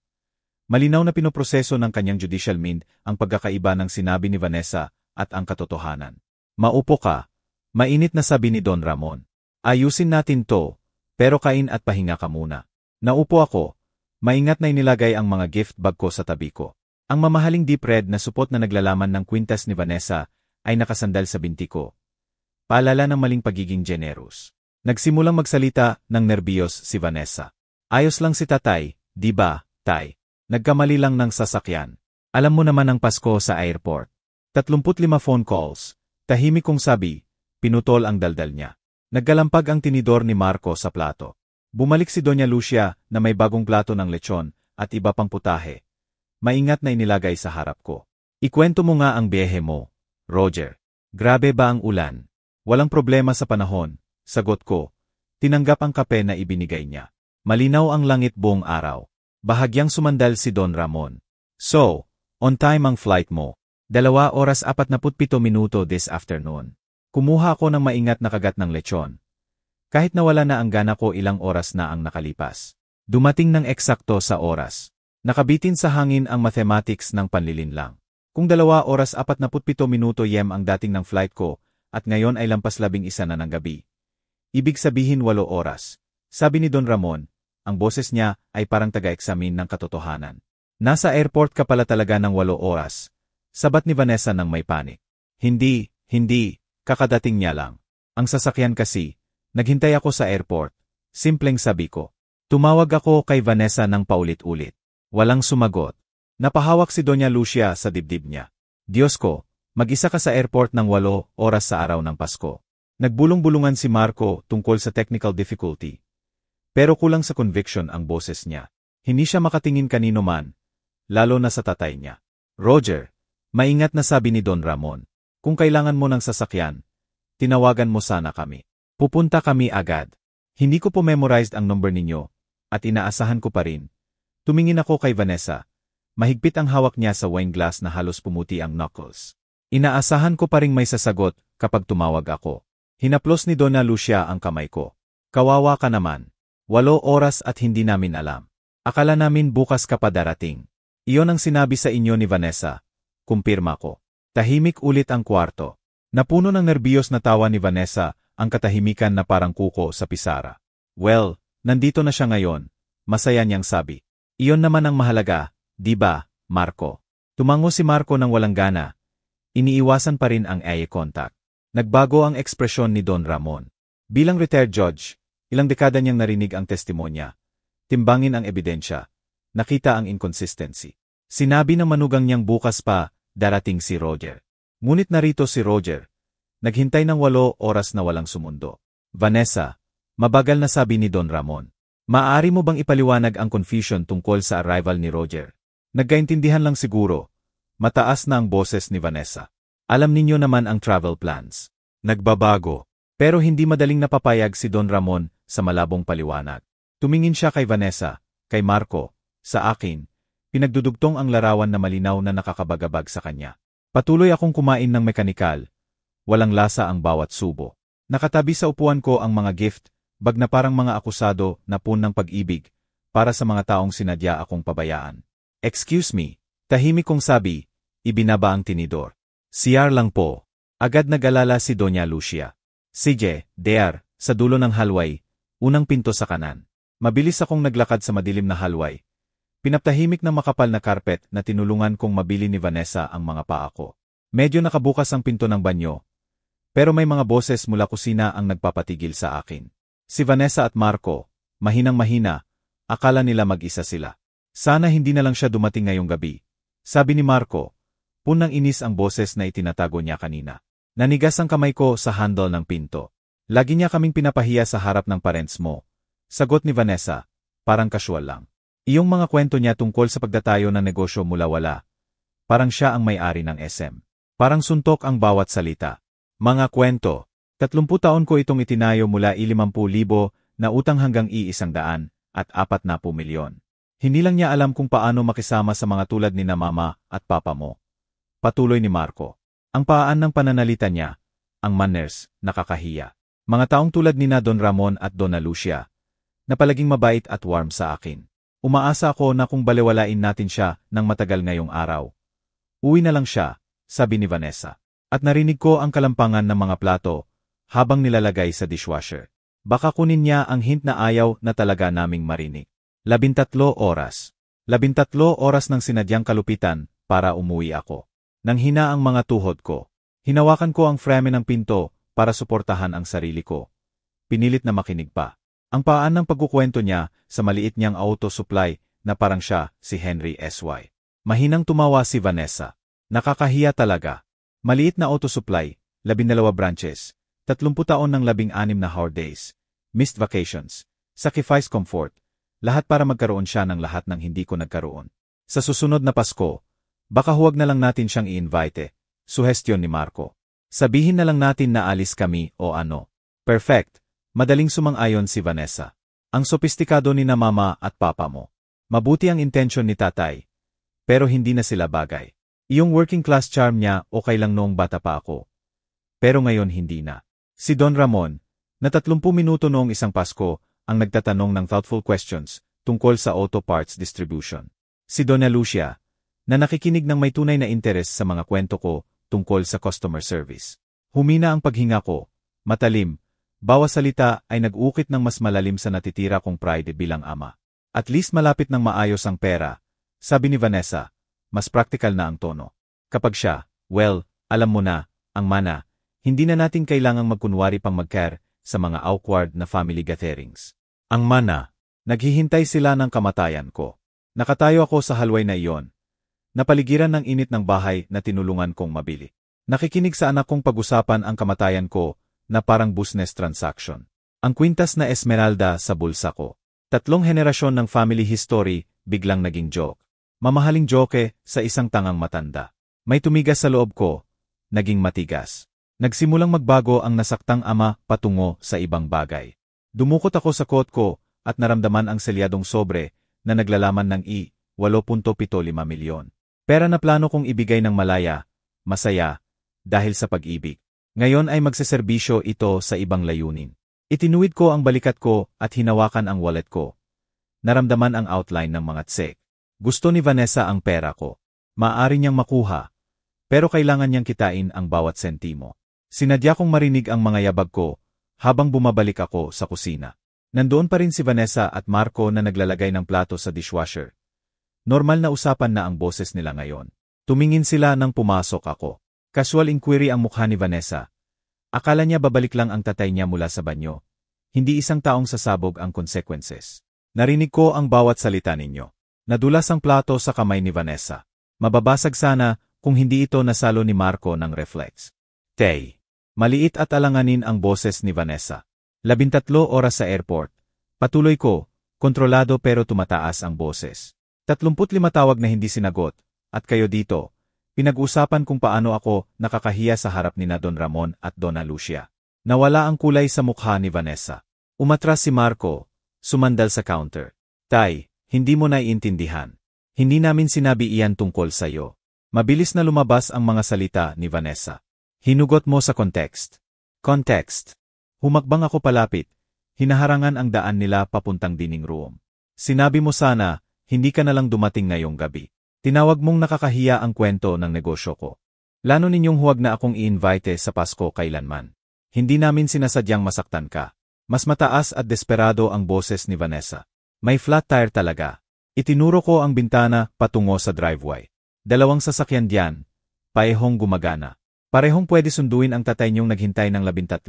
Malinaw na pinoproseso ng kanyang judicial mind ang pagkakaiba ng sinabi ni Vanessa at ang katotohanan. Maupo ka, mainit na sabi ni Don Ramon. Ayusin natin to, pero kain at pahinga ka muna. Naupo ako, maingat na inilagay ang mga gift bag ko sa tabi ko. Ang mamahaling deep red na supot na naglalaman ng kwintas ni Vanessa ay nakasandal sa binti ko. Paalala ng maling pagiging generous. Nagsimulang magsalita ng nerbiyos si Vanessa. Ayos lang si tatay, di ba, tay? Nagkamali lang ng sasakyan. Alam mo naman ang Pasko sa airport. 35 phone calls. Tahimik kong sabi, pinutol ang daldal niya. Naggalampag ang tinidor ni Marco sa plato. Bumalik si Doña Lucia na may bagong plato ng lechon at iba pang putahe. Maingat na inilagay sa harap ko. Ikwento mo nga ang biyehe mo, Roger. Grabe ba ang ulan? Walang problema sa panahon, sagot ko. Tinanggap ang kape na ibinigay niya. Malinaw ang langit buong araw. Bahagyang sumandal si Don Ramon. So, on time ang flight mo. 2 oras 47 minuto this afternoon. Kumuha ako ng maingat na kagat ng lechon. Kahit nawala na ang gana ko, ilang oras na ang nakalipas. Dumating ng eksakto sa oras. Nakabitin sa hangin ang mathematics ng panlilinlang. Kung 2 oras 47 minuto yem ang dating ng flight ko, at ngayon ay lampas 11 na ng gabi. Ibig sabihin 8 oras. Sabi ni Don Ramon, ang boses niya ay parang taga-eksamin ng katotohanan. Nasa airport ka pala talaga ng 8 oras. Sabat ni Vanessa nang may panik. Hindi, kakadating niya lang. Ang sasakyan kasi, naghintay ako sa airport. Simpleng sabi ko. Tumawag ako kay Vanessa ng paulit-ulit. Walang sumagot. Napahawak si Doña Lucia sa dibdib niya. Diyos ko, mag-isa ka sa airport ng 8 oras sa araw ng Pasko. Nagbulong-bulungan si Marco tungkol sa technical difficulty. Pero kulang sa conviction ang boses niya. Hindi siya makatingin kanino man, lalo na sa tatay niya. Roger, maingat na sabi ni Don Ramon. Kung kailangan mo ng sasakyan, tinawagan mo sana kami. Pupunta kami agad. Hindi ko po memorized ang number ninyo, at inaasahan ko pa rin. Tumingin ako kay Vanessa. Mahigpit ang hawak niya sa wine glass na halos pumuti ang knuckles. Inaasahan ko pa ring may sasagot kapag tumawag ako. Hinaplos ni Donna Lucia ang kamay ko. Kawawa ka naman. 8 oras at hindi namin alam. Akala namin bukas ka pa darating. Iyon ang sinabi sa inyo ni Vanessa. Kumpirma ko. Tahimik ulit ang kwarto. Napuno ng nerbiyos na tawa ni Vanessa ang katahimikan na parang kuko sa pisara. Well, nandito na siya ngayon. Masaya niyang sabi. Iyon naman ang mahalaga, di ba, Marco? Tumango si Marco ng walang gana. Iniiwasan pa rin ang eye contact. Nagbago ang ekspresyon ni Don Ramon. Bilang retired judge, ilang dekada niyang narinig ang testimonya. Timbangin ang ebidensya. Nakita ang inconsistency. Sinabi ng manugang niyang bukas pa, darating si Roger. Ngunit narito si Roger. Naghintay ng 8 oras na walang sumundo. Vanessa, mabagal na sabi ni Don Ramon. Maaari mo bang ipaliwanag ang confusion tungkol sa arrival ni Roger? Nagkaintindihan lang siguro. Mataas na ang boses ni Vanessa. Alam ninyo naman ang travel plans. Nagbabago. Pero hindi madaling napapayag si Don Ramon sa malabong paliwanag. Tumingin siya kay Vanessa, kay Marco, sa akin. Pinagdudugtong ang larawan na malinaw na nakakabagabag sa kanya. Patuloy akong kumain ng mekanikal. Walang lasa ang bawat subo. Nakatabi sa upuan ko ang mga gift, bag na parang mga akusado na punang pag-ibig, para sa mga taong sinadya akong pabayaan. Excuse me, tahimik kong sabi, ibinaba ang tinidor. CR lang po. Agad nag-alala si Doña Lucia. Sige, there, sa dulo ng hallway, unang pinto sa kanan. Mabilis akong naglakad sa madilim na hallway. Pinaptahimik ng makapal na karpet na tinulungan kong mabili ni Vanessa ang mga paa ko. Medyo nakabukas ang pinto ng banyo, pero may mga boses mula kusina ang nagpapatigil sa akin. Si Vanessa at Marco, mahinang-mahina, akala nila mag-isa sila. Sana hindi na lang siya dumating ngayong gabi. Sabi ni Marco, punang inis ang boses na itinatago niya kanina. Nanigas ang kamay ko sa handle ng pinto. Lagi niya kaming pinapahiya sa harap ng parents mo. Sagot ni Vanessa, parang casual lang. Iyong mga kwento niya tungkol sa pagdatayo ng negosyo mula wala. Parang siya ang may-ari ng SM. Parang suntok ang bawat salita. Mga kwento. 30 taon ko itong itinayo mula 50,000 na utang hanggang 100 at 40 milyon. Hindi lang niya alam kung paano makisama sa mga tulad ni na mama at papa mo. Patuloy ni Marco. Ang paan ng pananalita niya, ang manners, nakakahiya. Mga taong tulad ni na Don Ramon at Donna Lucia, na palaging mabait at warm sa akin. Umaasa ako na kung balewalain natin siya ng matagal ngayong araw. Uwi na lang siya, sabi ni Vanessa. At narinig ko ang kalampangan ng mga plato habang nilalagay sa dishwasher. Baka kunin niya ang hint na ayaw na talaga naming marinig. 13 oras. 13 oras ng sinadyang kalupitan para umuwi ako. Nang hina ang mga tuhod ko. Hinawakan ko ang frame ng pinto para suportahan ang sarili ko. Pinilit na makinig pa. Ang paan ng pagkukwento niya sa maliit niyang auto supply na parang siya si Henry S.Y. Mahinang tumawa si Vanessa. Nakakahiya talaga. Maliit na auto supply, 12 branches, 30 taon ng 16 na hard days, missed vacations, sacrifice comfort, lahat para magkaroon siya ng lahat ng hindi ko nagkaroon. Sa susunod na Pasko, baka huwag na lang natin siyang i-invite, suhestyon ni Marco. Sabihin na lang natin na alis kami o ano. Perfect. Madaling sumang-ayon si Vanessa. Ang sopistikado ni na mama at papa mo. Mabuti ang intensyon ni tatay. Pero hindi na sila bagay. Iyong working class charm niya okay lang noong bata pa ako. Pero ngayon hindi na. Si Don Ramon, na 30 minuto noong isang Pasko, ang nagtatanong ng thoughtful questions tungkol sa auto parts distribution. Si Donna Lucia, na nakikinig ng may tunay na interes sa mga kwento ko tungkol sa customer service. Humina ang paghinga ko, matalim, bawat salita ay nag-ukit ng mas malalim sa natitira kong pride bilang ama. At least malapit ng maayos ang pera, sabi ni Vanessa. Mas practical na ang tono. Kapag siya, well, alam mo na, ang mana, hindi na natin kailangang magkunwari pang mag-care sa mga awkward na family gatherings. Ang mana, naghihintay sila ng kamatayan ko. Nakatayo ako sa hallway na iyon. Napaligiran ng init ng bahay na tinulungan kong mabili. Nakikinig sa anak kong pag-usapan ang kamatayan ko na parang business transaction. Ang kwintas na Esmeralda sa bulsa ko. 3 henerasyon ng family history biglang naging joke. Mamahaling joke sa isang tangang matanda. May tumigas sa loob ko, naging matigas. Nagsimulang magbago ang nasaktang ama patungo sa ibang bagay. Dumukot ako sa coat ko at naramdaman ang selyadong sobre na naglalaman ng 8.75 milyon. Pera na plano kong ibigay ng malaya, masaya, dahil sa pag-ibig. Ngayon ay magseserbisyo ito sa ibang layunin. Itinuwid ko ang balikat ko at hinawakan ang wallet ko. Naramdaman ang outline ng mga tsek. Gusto ni Vanessa ang pera ko. Maaari niyang makuha, pero kailangan niyang kitain ang bawat sentimo. Sinadya kong marinig ang mga yabag ko habang bumabalik ako sa kusina. Nandoon pa rin si Vanessa at Marco na naglalagay ng plato sa dishwasher. Normal na usapan na ang boses nila ngayon. Tumingin sila nang pumasok ako. Casual inquiry ang mukha ni Vanessa. Akala niya babalik lang ang tatay niya mula sa banyo. Hindi isang taong sasabog ang consequences. Narinig ko ang bawat salita ninyo. Nadulas ang plato sa kamay ni Vanessa. Mababasag sana kung hindi ito nasalo ni Marco ng reflex. Tay. Maliit at alanganin ang boses ni Vanessa. 13 oras sa airport. Patuloy ko, kontrolado pero tumataas ang boses. 35 tawag na hindi sinagot, at kayo dito. Pinag-usapan kung paano ako nakakahiya sa harap ni na Don Ramon at Donna Lucia. Nawala ang kulay sa mukha ni Vanessa. Umatras si Marco, sumandal sa counter. Tay, hindi mo naiintindihan. Hindi namin sinabi iyan tungkol sa'yo. Mabilis na lumabas ang mga salita ni Vanessa. Hinugot mo sa context. Context. Humakbang ako palapit. Hinaharangan ang daan nila papuntang dining room. Sinabi mo sana, hindi ka na lang dumating ngayong gabi. Tinawag mong nakakahiya ang kwento ng negosyo ko. Plano ninyong huwag na akong i-invite sa Pasko kailanman. Hindi namin sinasadyang masaktan ka. Mas mataas at desperado ang boses ni Vanessa. May flat tire talaga. Itinuro ko ang bintana patungo sa driveway. 2 sasakyan diyan. Parehong gumagana. Parehong pwede sunduin ang tatay niyong naghintay ng 13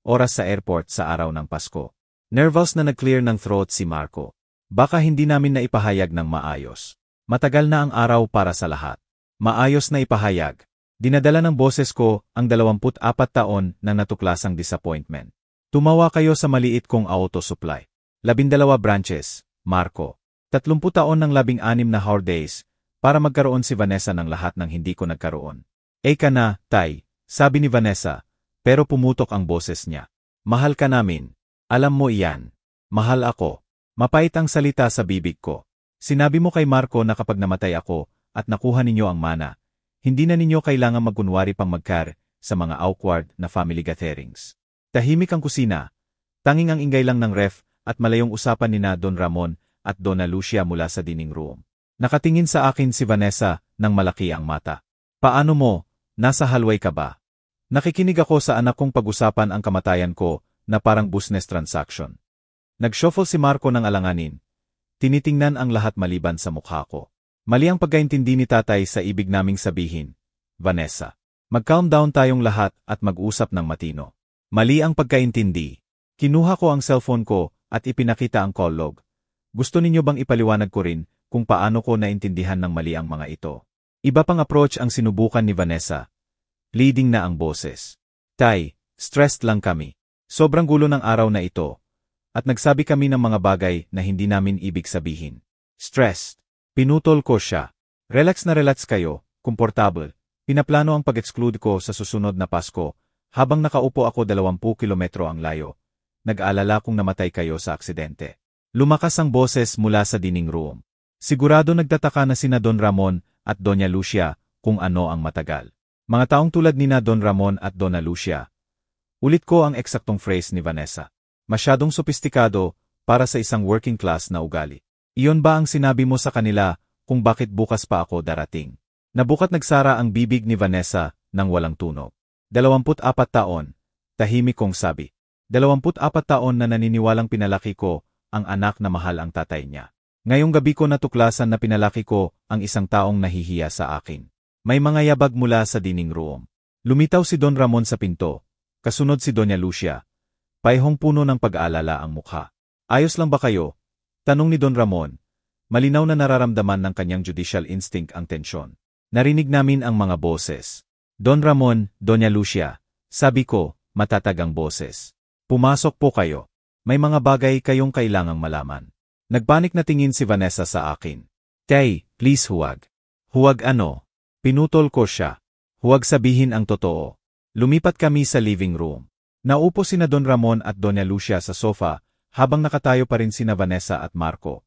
oras sa airport sa araw ng Pasko. Nervous na nag-clear ng throat si Marco. Baka hindi namin na ipahayag ng maayos. Matagal na ang araw para sa lahat. Maayos na ipahayag. Dinadala ng boses ko ang 24 taon ng natuklasang disappointment. Tumawa kayo sa maliit kong auto supply. 12 branches, Marco. 30 taon ng 16 na hard days para magkaroon si Vanessa ng lahat ng hindi ko nagkaroon. Ka na, tay, sabi ni Vanessa, pero pumutok ang boses niya. Mahal ka namin. Alam mo iyan. Mahal ako. Mapait ang salita sa bibig ko. Sinabi mo kay Marco na kapag namatay ako at nakuha ninyo ang mana, hindi na ninyo kailangang magkunwari pang magkar sa mga awkward na family gatherings. Tahimik ang kusina. Tanging ang ingay lang ng ref at malayong usapan ni na Don Ramon at Donna Lucia mula sa dining room. Nakatingin sa akin si Vanessa nang malaki ang mata. Paano mo? Nasa halway ka ba? Nakikinig ako sa anak kong pag-usapan ang kamatayan ko na parang business transaction. Nag-shuffle si Marco ng alanganin. Tinitingnan ang lahat maliban sa mukha ko. Mali ang pagkaintindi ni tatay sa ibig naming sabihin. Vanessa, mag-calm down tayong lahat at mag-usap ng matino. Mali ang pagkaintindi. Kinuha ko ang cellphone ko at ipinakita ang call log. Gusto ninyo bang ipaliwanag ko rin kung paano ko naintindihan ng mali ang mga ito? Iba pang approach ang sinubukan ni Vanessa. Pleading na ang boses. Tay, stressed lang kami. Sobrang gulo ng araw na ito. At nagsabi kami ng mga bagay na hindi namin ibig sabihin. Stressed. Pinutol ko siya. Relax na relax kayo, komportable. Pinaplano ang pag-exclude ko sa susunod na Pasko habang nakaupo ako 20 kilometro ang layo. Nag-aalala kung namatay kayo sa aksidente. Lumakas ang boses mula sa dining room. Sigurado nagtataka na sina Don Ramon at Doña Lucia kung ano ang matagal. Mga taong tulad ni na Don Ramon at Donna Lucia. Ulit ko ang eksaktong phrase ni Vanessa. Masyadong sopistikado para sa isang working class na ugali. Iyon ba ang sinabi mo sa kanila kung bakit bukas pa ako darating? Nabukat nagsara ang bibig ni Vanessa nang walang tunog. 24 taon, tahimik kong sabi. 24 taon na naniniwalang pinalaki ko ang anak na mahal ang tatay niya. Ngayong gabi ko natuklasan na pinalaki ko ang isang taong nahihiya sa akin. May mga yabag mula sa dining room. Lumitaw si Don Ramon sa pinto. Kasunod si Doña Lucia. Paihong puno ng pag-aalala ang mukha. Ayos lang ba kayo? Tanong ni Don Ramon. Malinaw na nararamdaman ng kanyang judicial instinct ang tensyon. Narinig namin ang mga boses. Don Ramon, Doña Lucia. Sabi ko, matatag ang boses. Pumasok po kayo. May mga bagay kayong kailangang malaman. Nagpanik na tingin si Vanessa sa akin. Tay, please huwag. Huwag ano? Pinutol ko siya. Huwag sabihin ang totoo. Lumipat kami sa living room. Naupo sina Don Ramon at Doña Lucia sa sofa habang nakatayo pa rin sina Vanessa at Marco.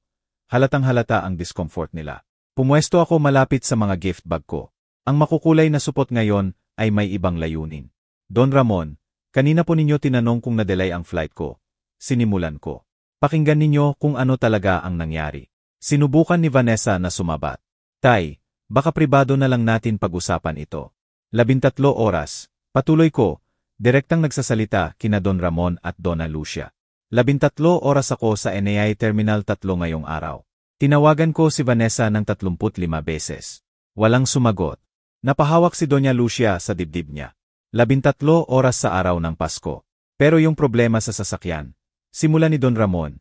Halatang halata ang discomfort nila. Pumwesto ako malapit sa mga gift bag ko. Ang makukulay na supot ngayon ay may ibang layunin. Don Ramon, Kanina po ninyo tinanong kung na-delay ang flight ko. Sinimulan ko. Pakinggan ninyo kung ano talaga ang nangyari. Sinubukan ni Vanessa na sumabat. Tay, baka pribado na lang natin pag-usapan ito. 13 oras. Patuloy ko, direktang nagsasalita kina Don Ramon at Donna Lucia. 13 oras ako sa NAI Terminal 3 ngayong araw. Tinawagan ko si Vanessa ng 35 beses. Walang sumagot. Napahawak si Doña Lucia sa dibdib niya. 13 oras sa araw ng Pasko. Pero yung problema sa sasakyan, simula ni Don Ramon,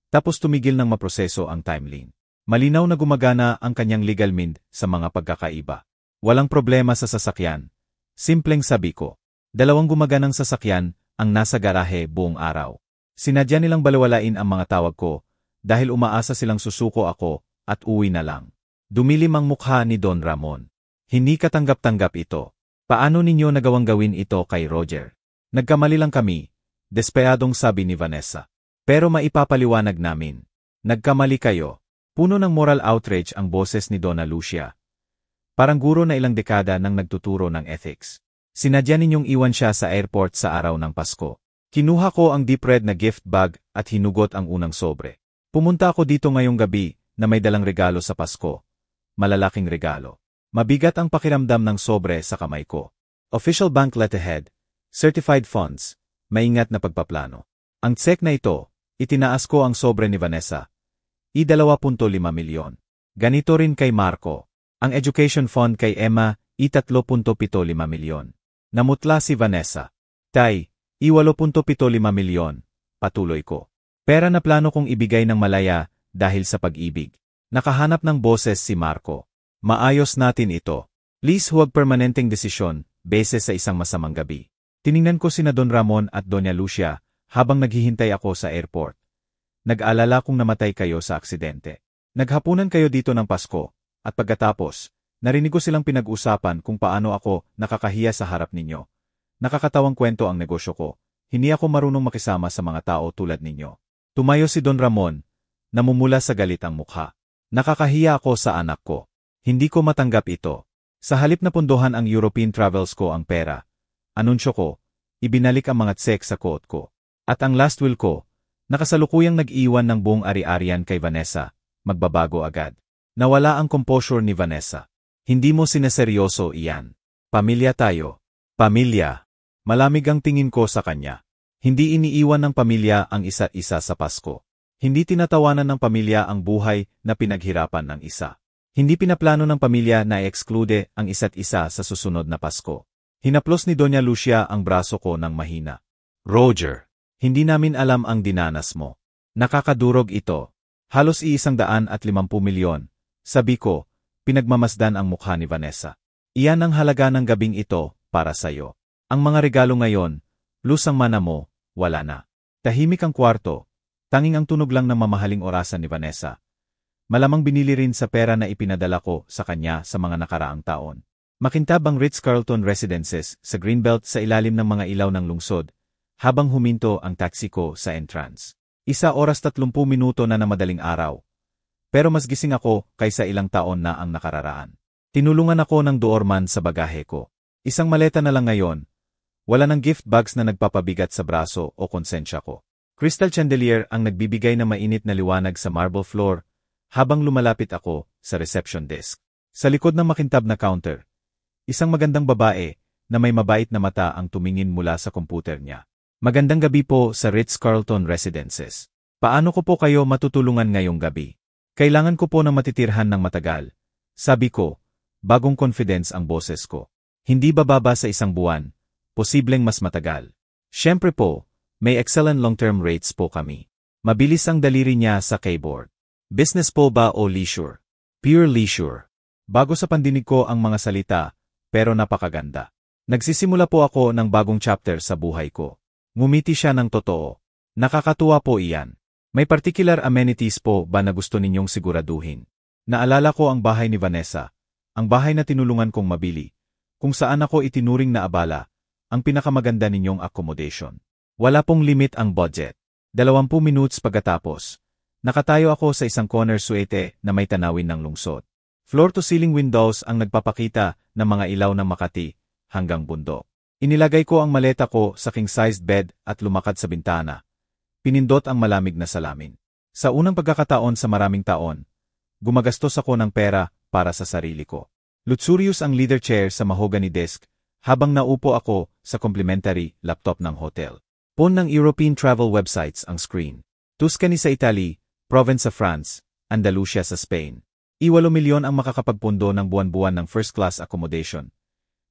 tapos tumigil ng maproseso ang timeline. Malinaw na gumagana ang kanyang legal mind sa mga pagkakaiba. Walang problema sa sasakyan. Simpleng sabi ko. 2 gumaganang sasakyan ang nasa garahe buong araw. Sinadya nilang balewalain ang mga tawag ko dahil umaasa silang susuko ako at uwi na lang. Dumilim ang mukha ni Don Ramon. Hindi katanggap-tanggap ito. Paano ninyo nagawang gawin ito kay Roger? Nagkamali lang kami, desperadong sabi ni Vanessa. Pero maipapaliwanag namin. Nagkamali kayo. Puno ng moral outrage ang boses ni Donna Lucia. Parang guro na ilang dekada nang nagtuturo ng ethics. Sinadya ninyong iwan siya sa airport sa araw ng Pasko. Kinuha ko ang deep red na gift bag at hinugot ang unang sobre. Pumunta ako dito ngayong gabi na may dalang regalo sa Pasko. Malalaking regalo. Mabigat ang pakiramdam ng sobre sa kamay ko. Official bank letterhead, certified funds, maingat na pagpaplano. Ang check na ito, itinaas ko ang sobre ni Vanessa. I-2.5 milyon. Ganito rin kay Marco. Ang education fund kay Emma, I-3.75 milyon. Namutla si Vanessa. Tay, I-8.75 milyon. Patuloy ko. Pera na plano kong ibigay ng malaya dahil sa pag-ibig. Nakahanap ng boses si Marco. Maayos natin ito. Please huwag permanenteng desisyon, beses sa isang masamang gabi. Tiningnan ko sina Don Ramon at Doña Lucia habang naghihintay ako sa airport. Nag-alala kung namatay kayo sa aksidente. Naghapunan kayo dito ng Pasko, at pagkatapos, narinig ko silang pinag-usapan kung paano ako nakakahiya sa harap ninyo. Nakakatawang kwento ang negosyo ko. Hindi ako marunong makisama sa mga tao tulad ninyo. Tumayo si Don Ramon, namumula sa galit ang mukha. Nakakahiya ako sa anak ko. Hindi ko matanggap ito. Sa halip na pundohan ang European travels ko ang pera, anunsyo ko, ibinalik ang mga tsek sa coat ko. At ang last will ko, nakasalukuyang nag-iwan ng buong ari-arian kay Vanessa, magbabago agad. Nawala ang composure ni Vanessa. Hindi mo sineseryoso iyan. Pamilya tayo. Pamilya. Malamig ang tingin ko sa kanya. Hindi iniiwan ng pamilya ang isa't isa sa Pasko. Hindi tinatawanan ng pamilya ang buhay na pinaghirapan ng isa. Hindi pinaplano ng pamilya na i-exclude ang isa't isa sa susunod na Pasko. Hinaplos ni Doña Lucia ang braso ko ng mahina. Roger, hindi namin alam ang dinanas mo. Nakakadurog ito. Halos 150 milyon. Sabi ko, pinagmamasdan ang mukha ni Vanessa. Iyan ang halaga ng gabing ito para sa'yo. Ang mga regalo ngayon, lusang mana mo, wala na. Tahimik ang kwarto, tanging ang tunog lang ng mamahaling orasan ni Vanessa. Malamang binili rin sa pera na ipinadala ko sa kanya sa mga nakaraang taon. Makintab ang Ritz-Carlton Residences sa Greenbelt sa ilalim ng mga ilaw ng lungsod, habang huminto ang taxi ko sa entrance. 1 oras 30 minuto na madaling araw. Pero mas gising ako kaysa ilang taon na ang nakararaan. Tinulungan ako ng doorman sa bagahe ko. Isang maleta na lang ngayon. Wala ng gift bags na nagpapabigat sa braso o konsensya ko. Crystal chandelier ang nagbibigay na mainit na liwanag sa marble floor, habang lumalapit ako sa reception desk. Sa likod ng makintab na counter, isang magandang babae na may mabait na mata ang tumingin mula sa komputer niya. Magandang gabi po sa Ritz-Carlton Residences. Paano ko po kayo matutulungan ngayong gabi? Kailangan ko po ng matitirhan ng matagal. Sabi ko, bagong confidence ang boses ko. Hindi bababa sa 1 buwan, posibleng mas matagal. Siyempre po, may excellent long-term rates po kami. Mabilis ang daliri niya sa keyboard. Business po ba o leisure? Pure leisure. Bago sa pandinig ko ang mga salita, pero napakaganda. Nagsisimula po ako ng bagong chapter sa buhay ko. Ngumiti siya ng totoo. Nakakatuwa po iyan. May particular amenities po ba na gusto ninyong siguraduhin? Naalala ko ang bahay ni Vanessa, ang bahay na tinulungan kong mabili, kung saan ako itinuring na abala, ang pinakamaganda ninyong accommodation. Wala pong limit ang budget. 20 minutes pagkatapos, nakatayo ako sa isang corner suite na may tanawin ng lungsod. Floor-to-ceiling windows ang nagpapakita ng mga ilaw ng Makati hanggang bundok. Inilagay ko ang maleta ko sa king-sized bed at lumakad sa bintana. Pinindot ang malamig na salamin. Sa unang pagkakataon sa maraming taon, gumagastos ako ng pera para sa sarili ko. Luxurious ang leather chair sa mahogany desk habang naupo ako sa complimentary laptop ng hotel. Phone ng European travel websites ang screen. Tuscany sa Italy, Provence sa France, Andalusia sa Spain. 8 milyon ang makakapagpundo ng buwan-buwan ng first-class accommodation.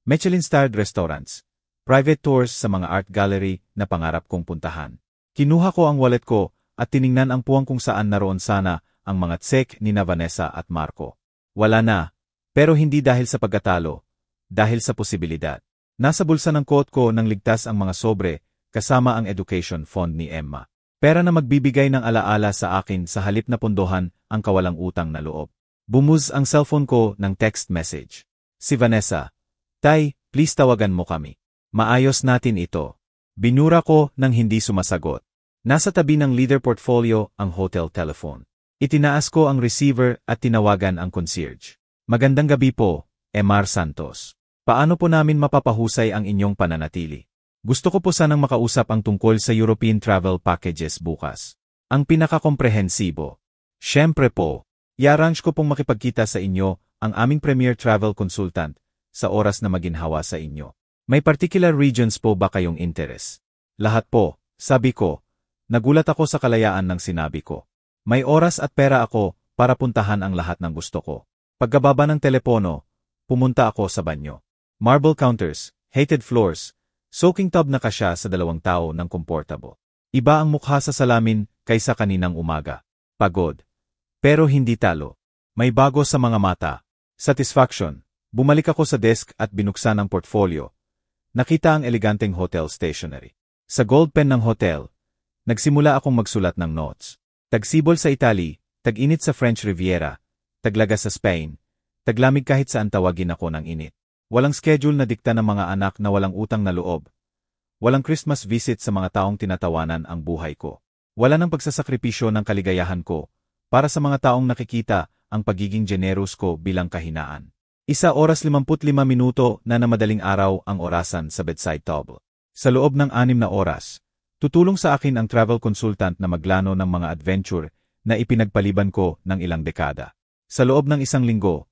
Michelin-starred restaurants. Private tours sa mga art gallery na pangarap kong puntahan. Kinuha ko ang wallet ko at tiningnan ang puwang kung saan naroon sana ang mga tsek ni Vanessa at Marco. Wala na, pero hindi dahil sa pagkatalo, dahil sa posibilidad. Nasa bulsa ng coat ko nang ligtas ang mga sobre kasama ang education fund ni Emma. Pera na magbibigay ng alaala sa akin sa halip na pundohan ang kawalang utang na loob. Bumuz ang cellphone ko ng text message. Si Vanessa, "Tay, please tawagan mo kami. Maayos natin ito." Binura ko nang hindi sumasagot. Nasa tabi ng leader portfolio ang hotel telephone. Itinaas ko ang receiver at tinawagan ang concierge. "Magandang gabi po, Emar Santos. Paano po namin mapapahusay ang inyong pananatili? Gusto ko po sanang makausap ang tungkol sa European travel packages bukas. Ang pinakakomprehensibo. Siyempre po, i-arrange ko pong makipagkita sa inyo ang aming premier travel consultant sa oras na maginhawa sa inyo. May particular regions po ba kayong interest?" "Lahat po," sabi ko. Nagulat ako sa kalayaan ng sinabi ko. May oras at pera ako para puntahan ang lahat ng gusto ko. Pagkababa ng telepono, pumunta ako sa banyo. Marble counters, heated floors, soaking tub na kasya sa 2 tao ng comfortable. Iba ang mukha sa salamin kaysa kaninang umaga. Pagod. Pero hindi talo. May bago sa mga mata. Satisfaction. Bumalik ako sa desk at binuksan ang portfolio. Nakita ang eleganteng hotel stationery. Sa gold pen ng hotel, nagsimula akong magsulat ng notes. Tagsibol sa Italy, tag-init sa French Riviera, taglaga sa Spain, taglamig kahit saan tawagin ako ng init. Walang schedule na dikta ng mga anak na walang utang na loob. Walang Christmas visit sa mga taong tinatawanan ang buhay ko. Wala nang pagsasakripisyo ng kaligayahan ko para sa mga taong nakikita ang pagiging generous ko bilang kahinaan. 1 oras 55 minuto na madaling araw ang orasan sa bedside table. Sa loob ng 6 na oras, tutulong sa akin ang travel consultant na maglano ng mga adventure na ipinagpaliban ko ng ilang dekada. Sa loob ng 1 linggo,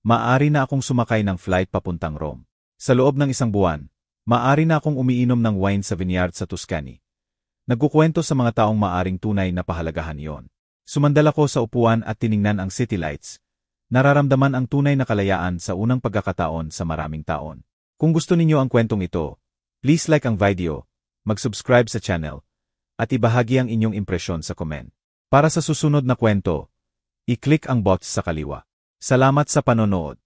maaari na akong sumakay ng flight papuntang Rome. Sa loob ng 1 buwan, maaari na akong umiinom ng wine sa vineyard sa Tuscany. Nagkukwento sa mga taong maaring tunay na pahalagahan yon. Sumandal ako sa upuan at tiningnan ang city lights. Nararamdaman ang tunay na kalayaan sa unang pagkakataon sa maraming taon. Kung gusto ninyo ang kwentong ito, please like ang video, mag-subscribe sa channel, at ibahagi ang inyong impresyon sa comment. Para sa susunod na kwento, i-click ang box sa kaliwa. Salamat sa panonood.